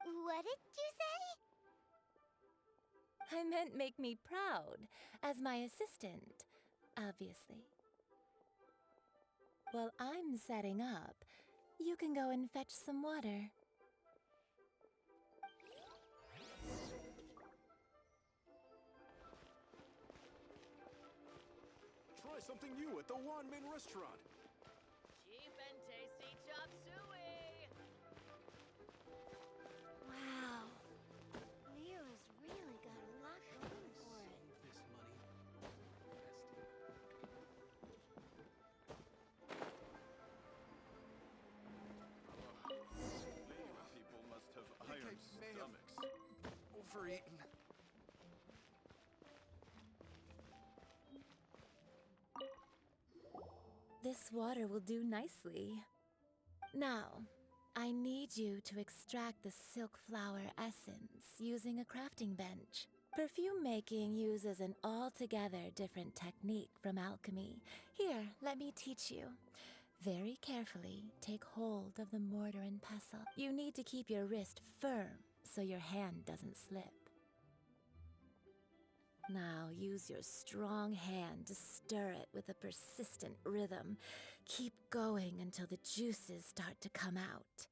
What did you say? I meant make me proud, as my assistant, obviously. While I'm setting up, you can go and fetch some water. Try something new at the Wan Min restaurant. Cheap and tasty chop suey. Wow. Leo's really got a lot going for it. This money. People must have iron stomachs. Overeaten. This water will do nicely. Now, I need you to extract the silk flower essence using a crafting bench. Perfume making uses an altogether different technique from alchemy. Here, let me teach you. Very carefully, take hold of the mortar and pestle. You need to keep your wrist firm so your hand doesn't slip. Now use your strong hand to stir it with a persistent rhythm. Keep going until the juices start to come out.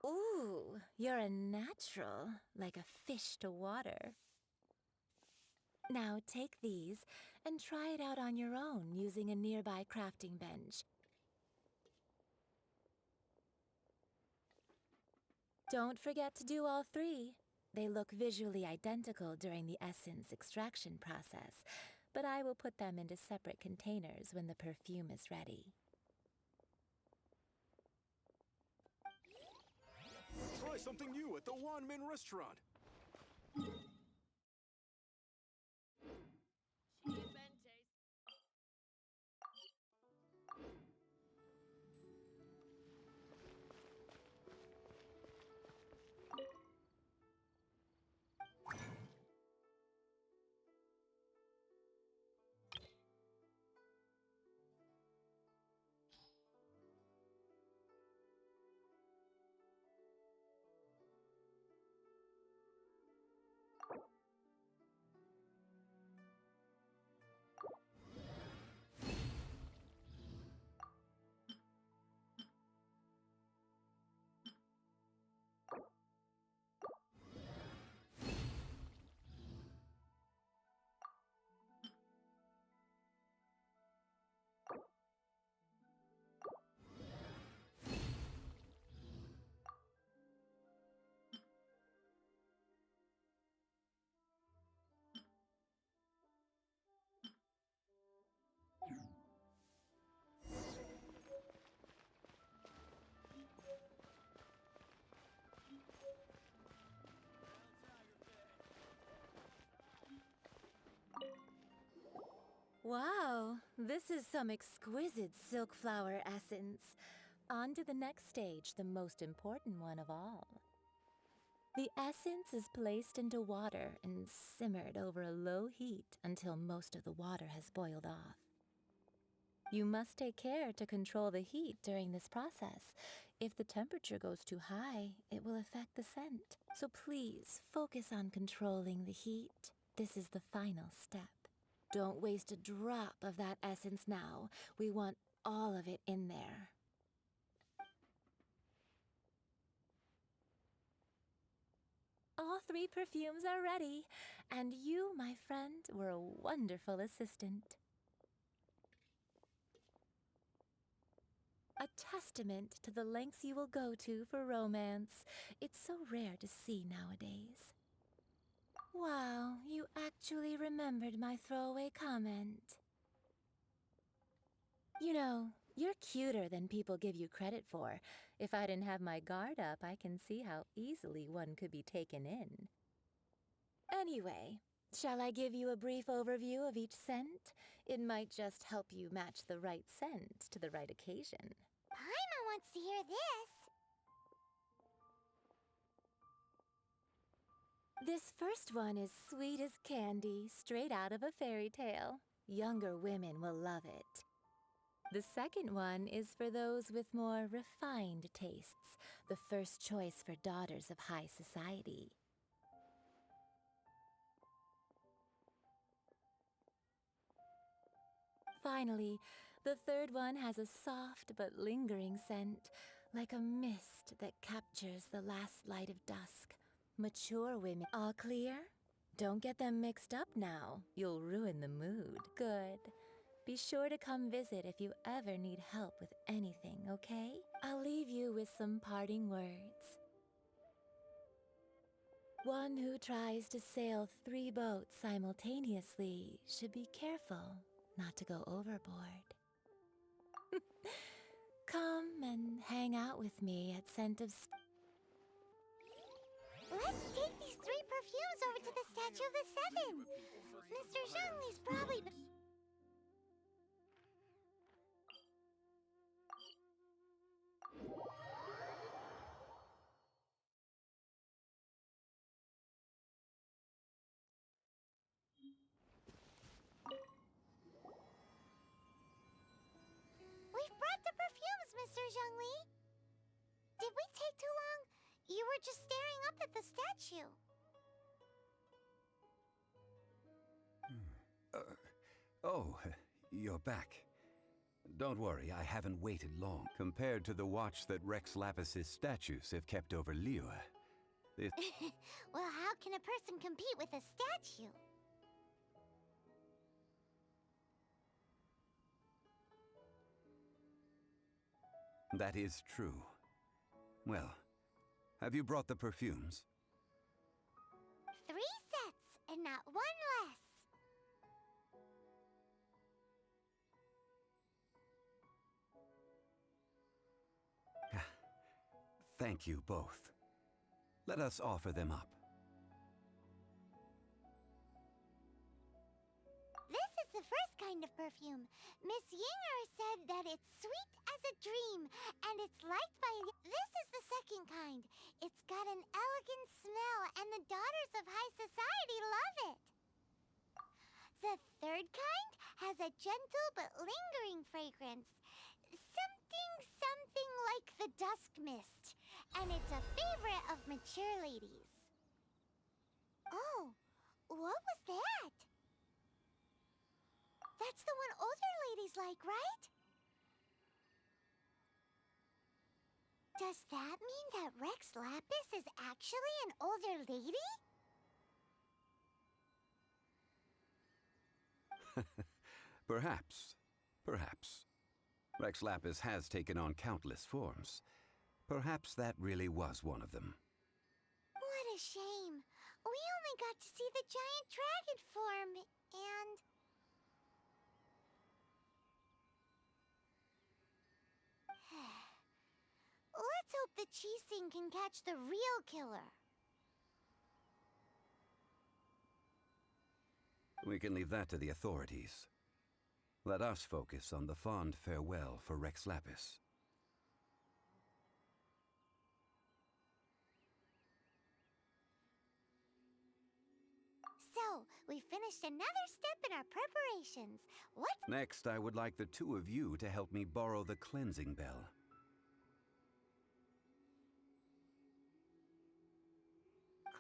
Ooh, you're a natural, like a fish to water. Now take these and try it out on your own using a nearby crafting bench. Don't forget to do all three. They look visually identical during the essence extraction process, but I will put them into separate containers when the perfume is ready. Try something new at the Wanmin restaurant. Wow, this is some exquisite silk flower essence. On to the next stage, the most important one of all. The essence is placed into water and simmered over a low heat until most of the water has boiled off. You must take care to control the heat during this process. If the temperature goes too high, it will affect the scent. So please focus on controlling the heat. This is the final step. Don't waste a drop of that essence now. We want all of it in there. All three perfumes are ready, and you, my friend, were a wonderful assistant. A testament to the lengths you will go to for romance. It's so rare to see nowadays. Wow, you actually remembered my throwaway comment. You know, you're cuter than people give you credit for. If I didn't have my guard up, I can see how easily one could be taken in. Anyway, shall I give you a brief overview of each scent? It might just help you match the right scent to the right occasion. Paimon wants to hear this. This first one is sweet as candy, straight out of a fairy tale. Younger women will love it. The second one is for those with more refined tastes, the first choice for daughters of high society. Finally, the third one has a soft but lingering scent, like a mist that captures the last light of dusk. Mature women. All clear? Don't get them mixed up now. You'll ruin the mood. Good. Be sure to come visit if you ever need help with anything, okay? I'll leave you with some parting words. One who tries to sail 3 boats simultaneously should be careful not to go overboard. Come and hang out with me at Scent of Let's take these 3 perfumes over to the Statue of the Seven. Mr. Zhongli's probably... Mr. Zhongli? Did we take too long? You were just staring up at the statue. Oh, you're back. Don't worry, I haven't waited long. Compared to the watch that Rex Lapis's statues have kept over Liyue. Well, how can a person compete with a statue? That is true. Well, have you brought the perfumes? 3 sets, and not 1 less. Thank you both. Let us offer them up. This is the first kind of perfume. Miss Yinger said that it's sweet as a dream, and it's liked by... This is the second kind. It's got an elegant smell, and the daughters of high society love it. The third kind has a gentle but lingering fragrance. Something like the dusk mist. And it's a favorite of mature ladies. Oh, what was that? That's the one older ladies like, right? Does that mean that Rex Lapis is actually an older lady? Perhaps. Perhaps. Rex Lapis has taken on countless forms. Perhaps that really was one of them. What a shame. We only got to see the giant dragon form, and... Let's hope the Qixing can catch the real killer. We can leave that to the authorities. Let us focus on the fond farewell for Rex Lapis. So, we finished another step in our preparations. What's Next, I would like the 2 of you to help me borrow the cleansing bell.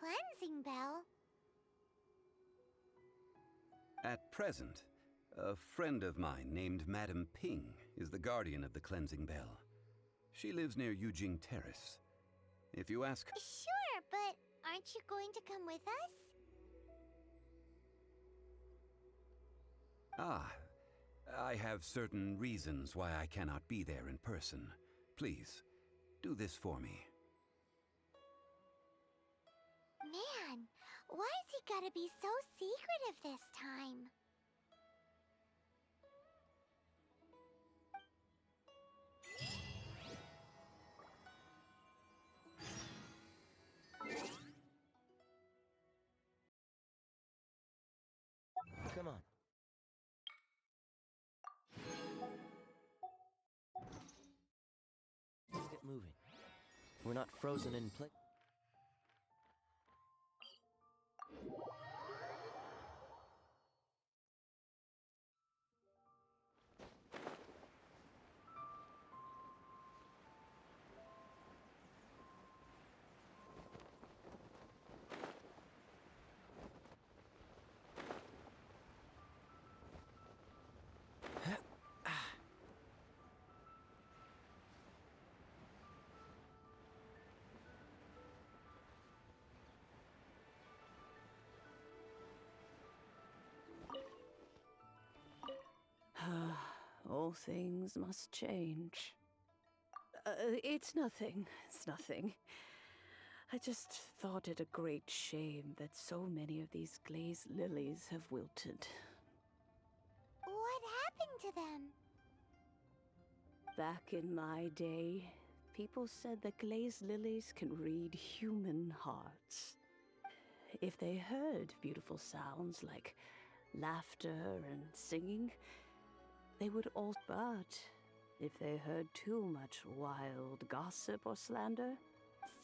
cleansing bell? At present, a friend of mine named Madame Ping is the guardian of the cleansing bell. She lives near Yujing Terrace. If you ask... Sure, but aren't you going to come with us? Ah, I have certain reasons why I cannot be there in person. Please, do this for me. Man, why's he gotta be so secretive this time? Come on. Let's get moving. We're not frozen in place. All things must change. It's nothing. It's nothing. I just thought it a great shame that so many of these glazed lilies have wilted. What happened to them? Back in my day, people said that glazed lilies can read human hearts. If they heard beautiful sounds like laughter and singing, they would all, but if they heard too much wild gossip or slander...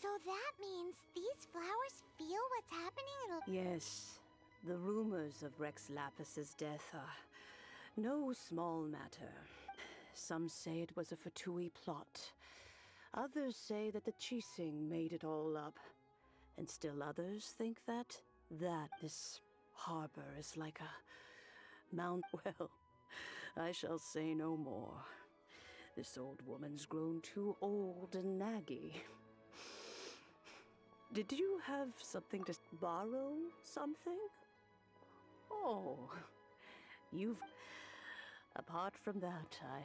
So that means these flowers feel what's happening? Yes, the rumors of Rex Lapis's death are no small matter. Some say it was a Fatui plot. Others say that the Chising made it all up. And still others think that this harbor is like a mount. Well, I shall say no more. This old woman's grown too old and naggy. Did you have something to borrow? Something? Oh, you've... Apart from that, I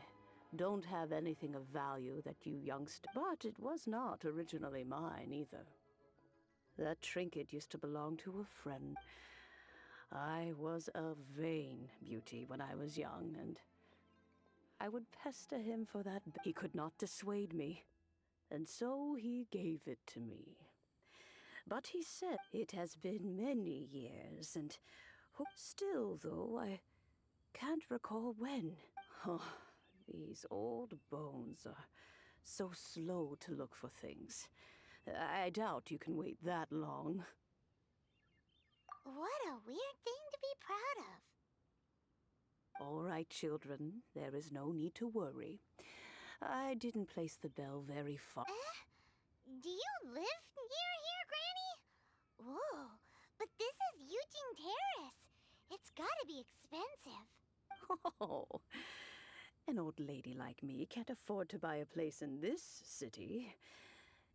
don't have anything of value that you youngsters... But it was not originally mine, either. That trinket used to belong to a friend. I was a vain beauty when I was young, and I would pester him for that. He could not dissuade me, and so he gave it to me. But he said it has been many years, and still, though, I can't recall when. Oh, these old bones are so slow to look for things. I doubt you can wait that long. What a weird thing to be proud of. All right, children, there is no need to worry. I didn't place the bell very far. Do you live near here, Granny? Whoa, but this is Eugene Terrace. It's gotta be expensive. Oh, an old lady like me can't afford to buy a place in this city.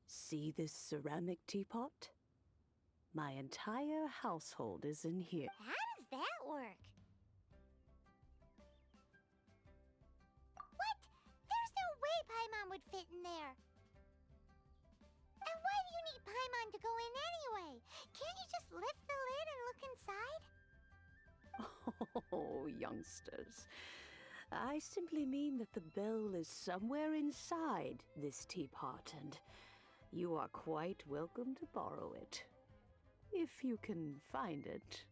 See this ceramic teapot? My entire household is in here. How does that work? What? There's no way Paimon would fit in there. And why do you need Paimon to go in anyway? Can't you just lift the lid and look inside? Oh, youngsters. I simply mean that the bell is somewhere inside this teapot, and you are quite welcome to borrow it. If you can find it.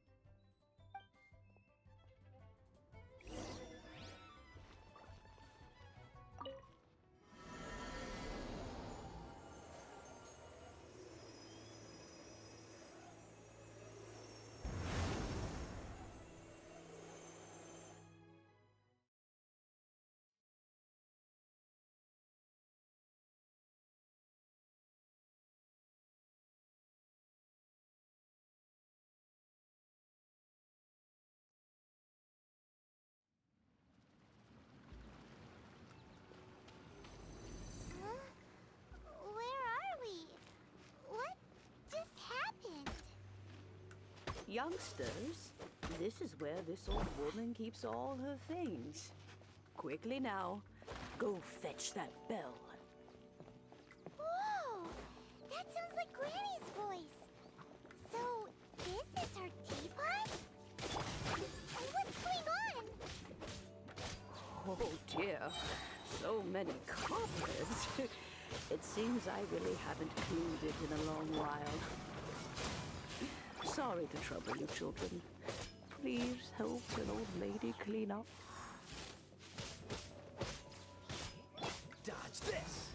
Youngsters, this is where this old woman keeps all her things. Quickly now, go fetch that bell. Whoa! That sounds like Granny's voice. So, this is her teapot? What's going on? Oh dear, so many cobwebs. It seems I really haven't cleaned it in a long while. Sorry to trouble you, children. Please help an old lady clean up. Dodge this!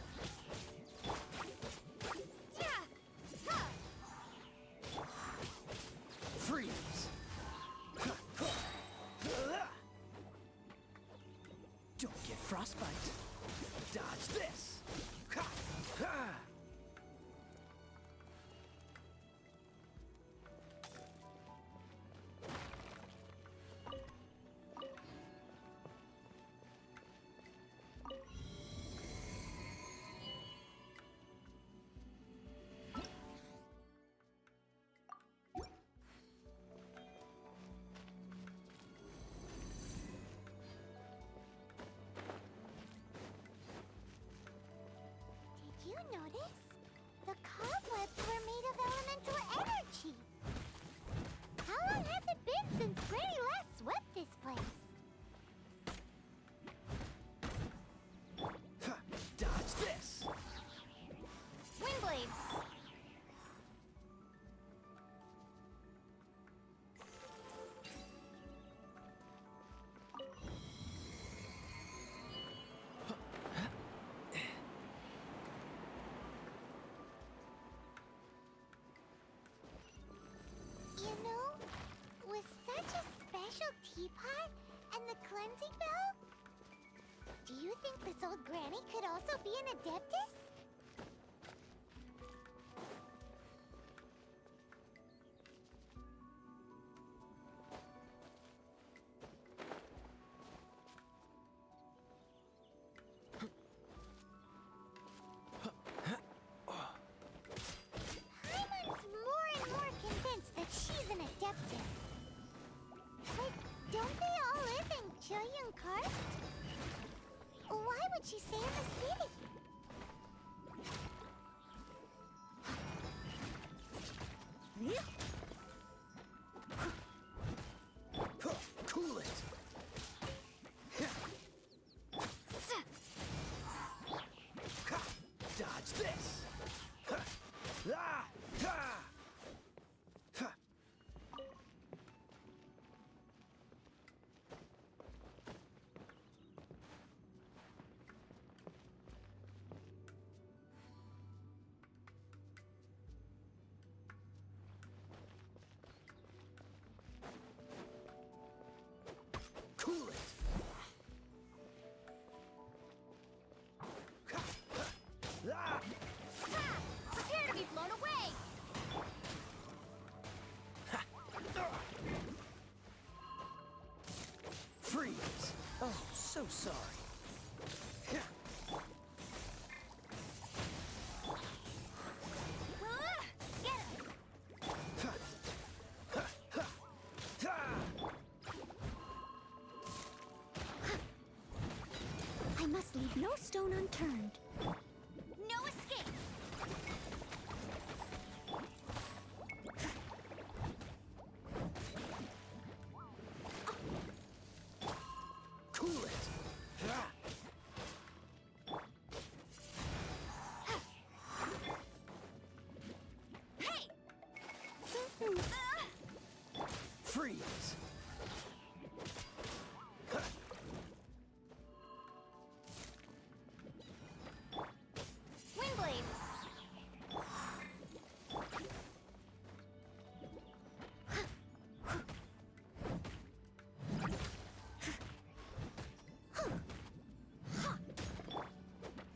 Freeze! Don't get frostbite. Dodge this! Did you notice? The cobwebs were made of elemental energy. How long has it been since Granny last swept this place? Dodge this! Windblade! You know, with such a special teapot and the cleansing bell, do Do you think this old granny could also be an adeptus? Paimon's more and more convinced that she's an adeptus. But don't they all live in Chilean Karst? Why would she stay in the city? Cool it! Dodge this! Ah! Ah! Cool it! Ah! Prepare to be blown away! Freeze! Oh, so sorry. Get him! I must leave no stone unturned. No escape! Cool it! Hey! Freeze! Windblade!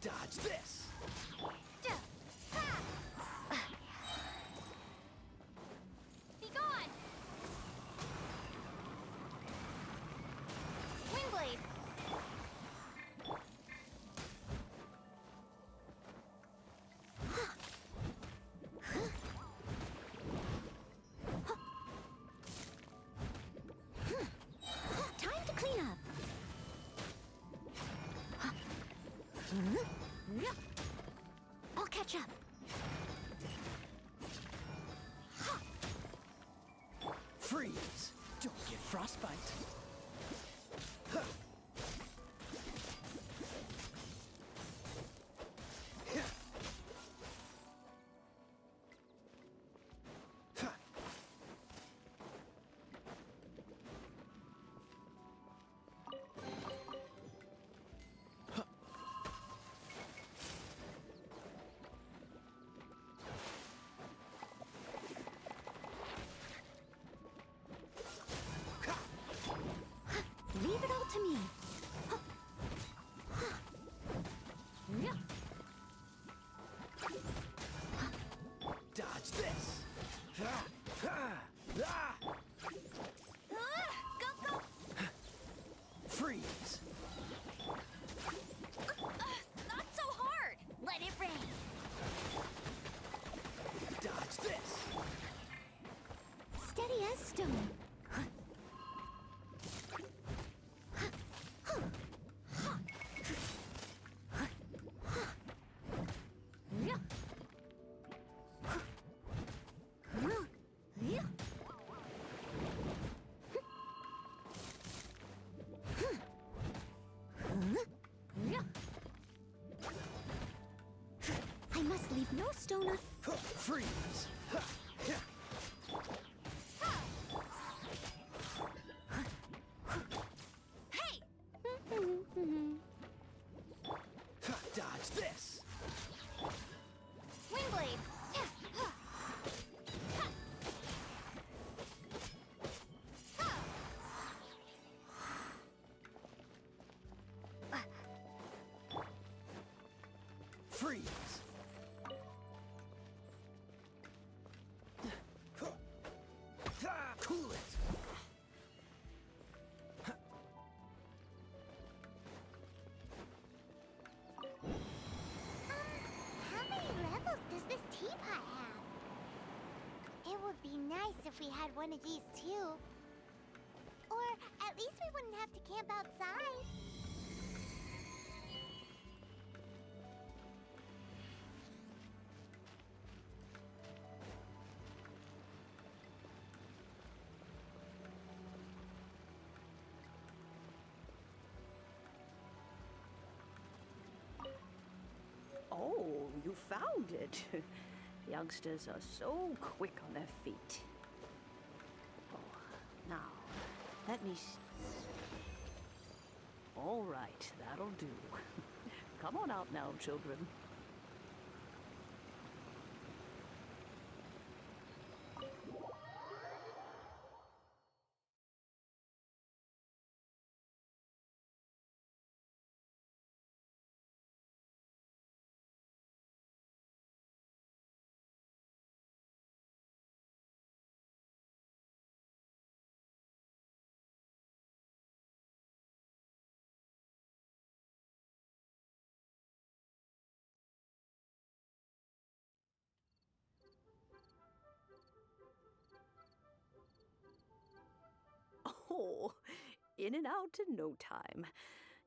Dodge this! Be gone! Windblade! Time to clean up. I'll catch up. Freeze! Don't get frostbite. Leave it all to me. Dodge this! Go, go! Freeze! Not so hard! Let it rain! Dodge this! Steady as stone. I must leave no stone un- Freeze! Hey! Dodge this! Windblade! Freeze! Cool it! How many levels does this teapot have? It would be nice if we had one of these too. Or at least we wouldn't have to camp outside. Oh, you found it. Youngsters are so quick on their feet. Oh, now, let me All right, that'll do. Come on out now, children. Oh, in and out in no time.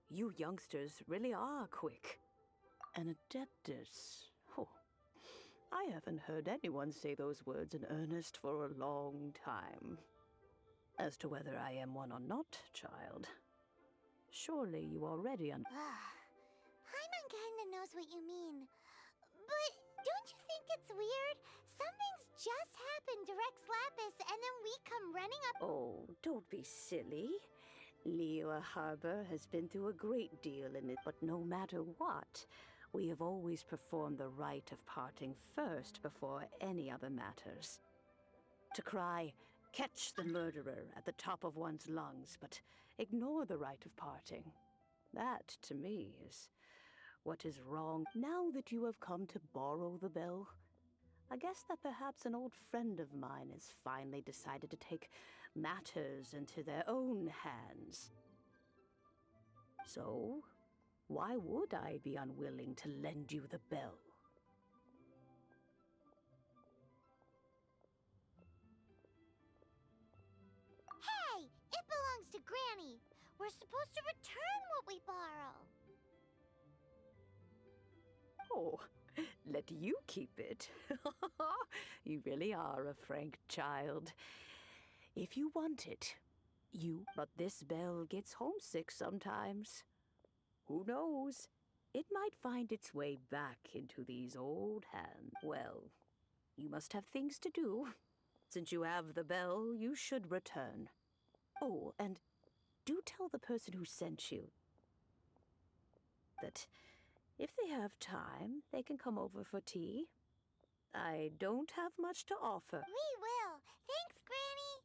You youngsters really are quick. An adeptus. Oh, I haven't heard anyone say those words in earnest for a long time. As to whether I am one or not, child, surely you already Paimon kinda knows what you mean. But don't you think it's weird? Something's just happened to Rex Lapis, and then we come running up. Oh, don't be silly. Liyue Harbor has been through a great deal in it, but no matter what, we have always performed the rite of parting first before any other matters. To cry, "Catch the murderer," at the top of one's lungs, but ignore the rite of parting. That, to me, is what is wrong. Now that you have come to borrow the bell, I guess that perhaps an old friend of mine has finally decided to take matters into their own hands. So, why would I be unwilling to lend you the bell? Hey! It belongs to Granny! We're supposed to return what we borrow! Oh, let you keep it. You really are a frank child. If you want it, but this bell gets homesick sometimes. Who knows? It might find its way back into these old hands. Well, you must have things to do. Since you have the bell, you should return. Oh, and do tell the person who sent you that if they have time, they can come over for tea. I don't have much to offer. We will. Thanks, Granny.